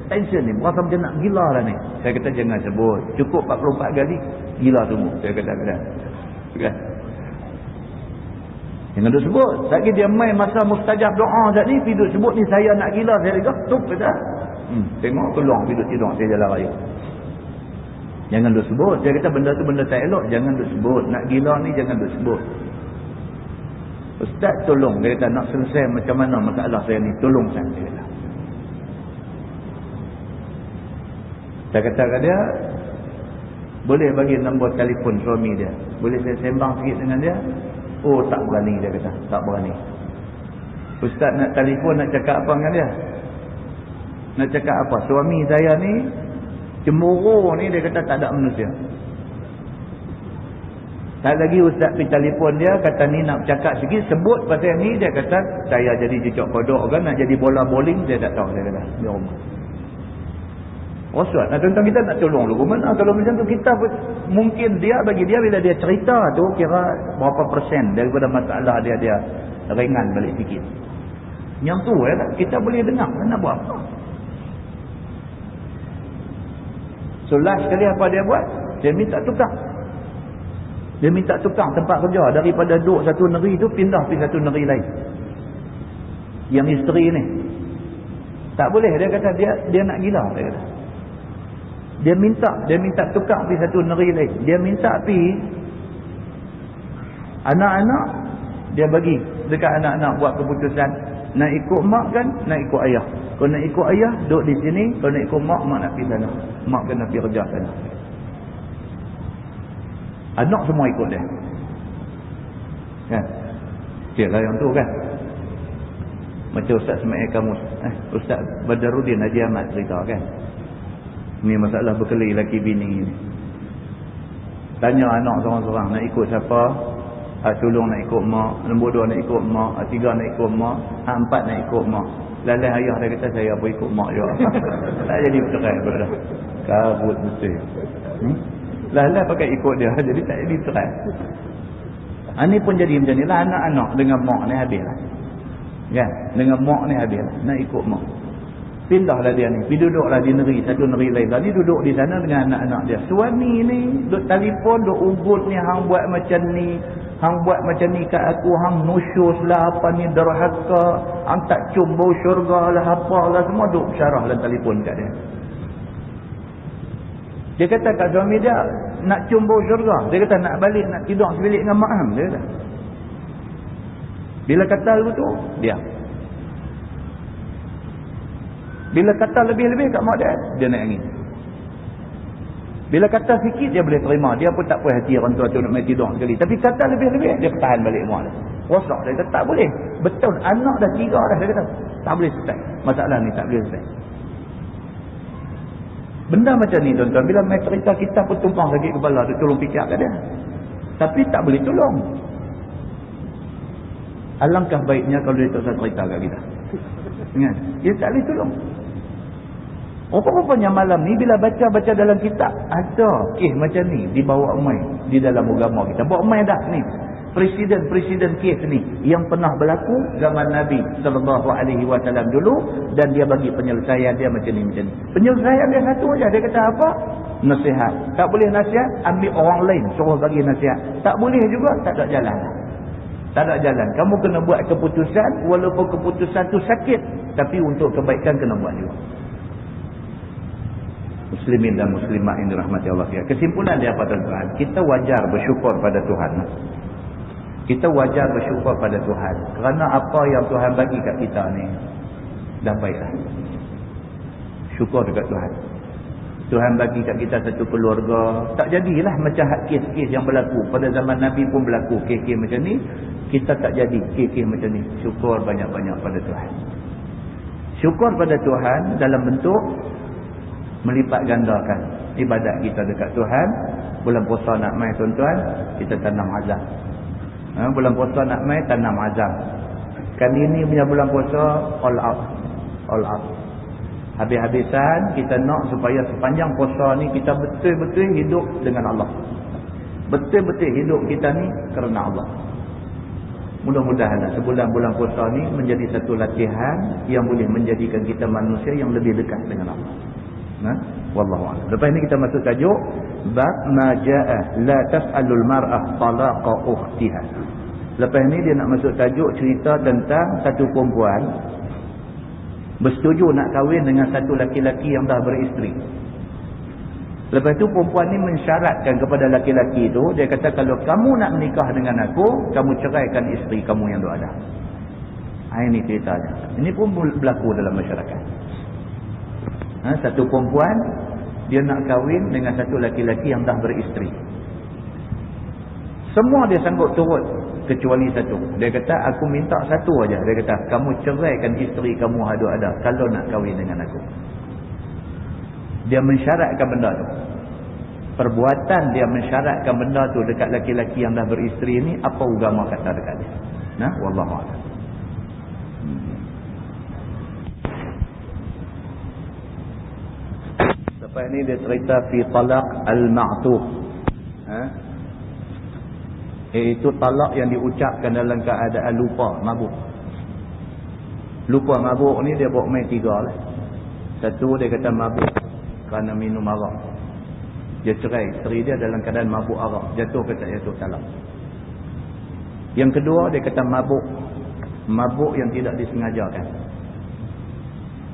tension ni, berasa macam nak gila lah ni. Saya kata jangan sebut, cukup 44 kali, gila tunggu. Saya kata kan. Jangan duk sebut. Lagi dia main masa mustajab doa tadi, pergi duk sebut ni saya nak gila, saya kata tup kata. Tengok peluang pergi duk tidur saya jalan raya. Jangan duk sebut. Saya kata benda tu benda tak elok, jangan duk sebut. Nak gila ni jangan duk sebut. Ustaz tolong, dia kata nak selesai macam mana masalah saya ni, tolong saya kata. Saya kata kat dia, boleh bagi nombor telefon suami dia, boleh saya sembang sikit dengan dia? Oh tak berani, dia kata, tak berani. Ustaz nak telefon, nak cakap apa dengan dia? Nak cakap apa? Suami saya ni cemburu ni, dia kata tak ada manusia. Tak lagi ustaz pergi telefon dia, kata ni nak cakap sikit, sebut pasal ni, dia kata saya jadi cucuk kodok kan, nak jadi bola bowling, dia tak tahu, dia kata di rumah. Ustaz, nah, tentang kita nak tolong lu mana? Kalau macam tu kita mungkin dia, bagi dia bila dia cerita tu kira berapa persen daripada masalah dia ringan balik sikit. Yang tu kita boleh dengar, nak buat apa? So last sekali apa dia buat? Dia minta tukar. Dia minta tukar tempat kerja, daripada duduk satu negeri tu pindah pergi satu negeri lain. Yang isteri ni tak boleh, dia kata dia nak gila, dia kata. Dia minta tukar pergi satu negeri lain. Dia minta pergi, anak-anak dia bagi dekat anak-anak buat keputusan, Nak ikut mak kan, nak ikut ayah. Kalau nak ikut ayah, duduk di sini. Kalau nak ikut mak, mak nak pergi sana. Mak kena pergi kerja sana. Anak semua ikut dia. Kan? Dia lah yang tu kan. Macam Ustaz Semail kamu, Ustaz Badaruddin Haji Ahmad cerita kan. Ni masalah berkelahi laki bini ni. Tanya anak seorang-seorang nak ikut siapa? Sulung nak ikut mak, nombor 2 nak ikut mak, 3 nak ikut mak, 4 nak ikut mak. Lalai ayah dia kata saya pun ikut mak juga. Tak jadi bercerai pula dah. Kabut betul. Lalai pakai ikut dia jadi tak jadi bercerai. Ini pun jadi macam ni lah, anak-anak dengan mak ni habis lah. Kan? Dengan mak ni habis lah. Nak ikut mak. Pindahlah dia ni. Pergi duduklah di negeri. Satu negeri lain. Dia duduk di sana dengan anak-anak dia. Suami ni duduk telefon, duduk ugut ni. Hang buat macam ni. Hang buat macam ni kat aku. Hang nusyus lah apa ni. Derhaka. Hang tak cium bau syurga lah apa lah. Semua duduk syarah dalam telefon kat dia. Dia kata kat suami dia. Nak cium bau syurga. Dia kata nak balik. Nak tidur sebilik dengan mak hang. Dia kata. Bila kata begitu, dia. Bila kata lebih-lebih kat mak dia naik angin. Bila kata sikit, dia boleh terima. Dia pun tak puas hati orang tua tu nak main tidur sekali. Tapi kata lebih-lebih, dia pertahan balik mak dia. Rosak. Dia kata tak boleh. Betul, anak dah 3 dah. Dia kata, tak boleh selesai. Masalah ni tak boleh selesai. Benda macam ni tuan-tuan, bila main cerita kita pun tumpang sakit kepala. Dia tolong fikir kat dia. Tapi tak boleh tolong. Alangkah baiknya kalau dia tak usah cerita kat kita. Ingat, dia tak boleh tolong. Rupa-rupanya malam ni bila baca-baca dalam kitab ada kes macam ni dibawa mai di dalam agama kita. Bawa mai dah ni. Presiden-presiden kes ni yang pernah berlaku zaman Nabi SAW dulu, dan dia bagi penyelesaian dia macam ni. Penyelesaian dia satu aja. Dia kata apa? Nasihat. Tak boleh nasihat, ambil orang lain suruh bagi nasihat. Tak boleh juga, tak ada jalan. Tak ada jalan. Kamu kena buat keputusan walaupun keputusan tu sakit, tapi untuk kebaikan kena buat juga. Muslimin dan muslimat yang dirahmati Allah. Kesimpulan dia apa tuan-tuan? Kita wajar bersyukur pada Tuhan. Kita wajar bersyukur pada Tuhan kerana apa yang Tuhan bagi kat kita ni dah baiklah. Syukur dekat Tuhan. Tuhan bagi kat kita satu keluarga. Tak jadilah macam kes-kes yang berlaku pada zaman Nabi pun berlaku kes-kes macam ni. Kita tak jadi kes-kes macam ni. Syukur banyak-banyak pada Tuhan. Syukur pada Tuhan dalam bentuk melipat gandakan ibadat kita dekat Tuhan. Bulan puasa nak mai tuan-tuan, kita tanam azam. Bulan puasa nak mai, tanam azam. Kali ini punya bulan puasa all out. All out. Habis-habisan kita nak supaya sepanjang puasa ni kita betul-betul hidup dengan Allah. Betul-betul hidup kita ni kerana Allah. Mudah-mudahan sebulan bulan puasa ni menjadi satu latihan yang boleh menjadikan kita manusia yang lebih dekat dengan Allah. Wallahu a'lam. Lepas ni kita masuk tajuk bab ma jaa la tas'alul mar'ah talaqa ukhtiha. Lepas ni dia nak masuk tajuk cerita tentang satu perempuan bersetuju nak kahwin dengan satu laki-laki yang dah beristeri. Lepas tu perempuan ni mensyaratkan kepada laki-laki tu, dia kata kalau kamu nak menikah dengan aku, kamu ceraikan isteri kamu yang dah ada. Ini ceritanya. Ini pun berlaku dalam masyarakat. Satu perempuan dia nak kahwin dengan satu laki-laki yang dah beristeri. Semua dia sanggup turut kecuali satu. Dia kata aku minta satu aja. Dia kata kamu ceraikan isteri kamu ada kalau nak kahwin dengan aku. Dia mensyaratkan benda tu. Perbuatan dia mensyaratkan benda tu dekat laki-laki yang dah beristeri ni, apa agama kata dekat dia. Wallahu a'lam. Lepas ni dia cerita fi talaq al-ma'tuq. Iaitu talak yang diucapkan dalam keadaan lupa, mabuk. Lupa mabuk ni dia bawa main 3 lah. Satu dia kata mabuk kerana minum arak. Dia cerai isteri dia dalam keadaan mabuk arak. Jatuh ke tak jatuh, talak. Yang kedua dia kata mabuk. Mabuk yang tidak disengajakan.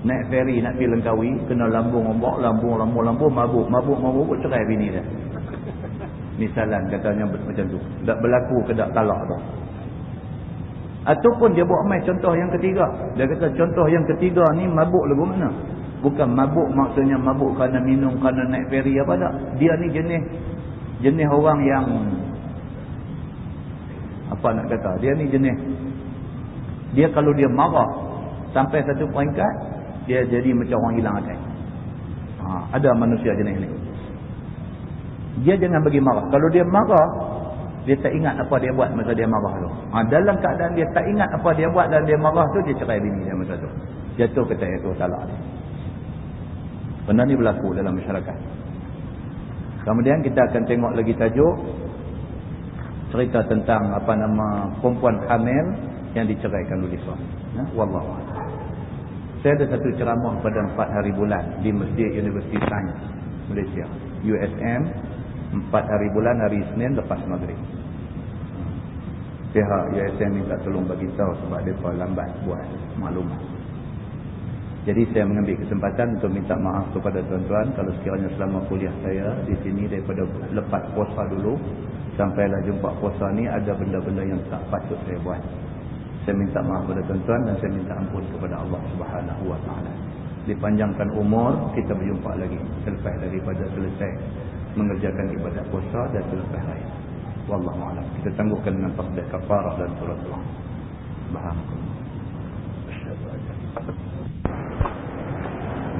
Naik feri nak pergi Langkawi, kena lambung ombak, lambung, mabuk, cerai bini dia. Misalan katanya macam tu. Tak berlaku ke tak talak tu. Ataupun dia buat main contoh yang ketiga. Dia kata contoh yang ketiga ni mabuk lagu mana? Bukan mabuk maksudnya mabuk kerana minum, kerana naik feri apa tak. Dia ni jenis orang yang apa nak kata, dia ni jenis, dia kalau dia marah sampai satu peringkat dia jadi macam orang hilang akal. Ada manusia jenis ni. Dia jangan bagi marah. Kalau dia marah, dia tak ingat apa dia buat masa dia marah tu. Dalam keadaan dia tak ingat apa dia buat dan dia marah tu, dia cerai bini dia masa tu. Jatuh kata itu salah dia. Benda ni berlaku dalam masyarakat. Kemudian kita akan tengok lagi tajuk cerita tentang perempuan hamil yang diceraikan oleh suami. Wallahu a'lam. Saya ada satu ceramah pada 4 hari bulan di Masjid Universiti Sains Malaysia, USM, 4 hari bulan, hari Isnin lepas maghrib. Pihak USM minta tolong bagi tahu sebab mereka lambat buat maklumat. Jadi saya mengambil kesempatan untuk minta maaf kepada tuan-tuan kalau sekiranya selama kuliah saya di sini daripada lepas puasa dulu sampailah jumpa puasa ni ada benda-benda yang tak patut saya buat. Saya minta maaf kepada tuan-tuan dan saya minta ampun kepada Allah Subhanahu wa taala. Dipanjangkan umur, kita berjumpa lagi selepas daripada selesai mengerjakan ibadat puasa dan selepas raya. Wallahu a'lam. Kita tangguhkan dengan tasbih kafarah dan surah Allah. Subhanallah.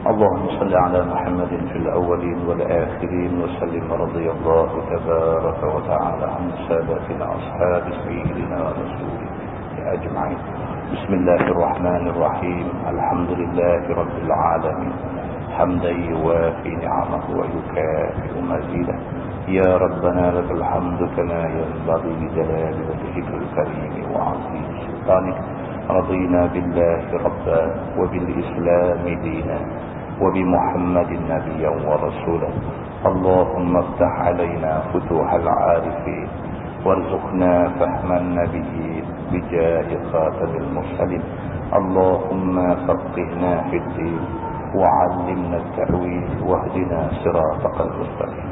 اللهم صل على محمد في الأولين والآخرين وسلم رضي الله تبارك وتعالى عن سادتنا أصحاب سيدنا رسوله أجمعين. بسم الله الرحمن الرحيم. الحمد لله رب العالمين حمدا يوافي نعمه ويكافئ مزيده. يا ربنا لك الحمد كما ينبغي لجلال وجهك الكريم وعظيم سلطانك. رضينا بالله ربا وبالإسلام دينا وبمحمد نبيا ورسولا. اللهم افتح علينا فتوح العارفين وارزقنا فهم النبيين بجاه خاتم المرسلين. اللهم فقهنا في الدين وعلمنا التأويل واهدنا صراطك المستقيم.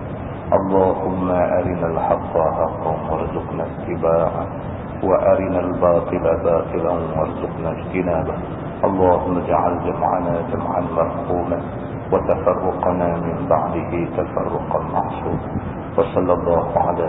اللهم أرنا الحق حقا وارزقنا اتباعه وأرنا الباطل باطلا وارزقنا اجتنابه. اللهم اجعل جمعنا جمعا مرحوما وتفرقنا من بعده تفرقا معصوما. وصلى الله على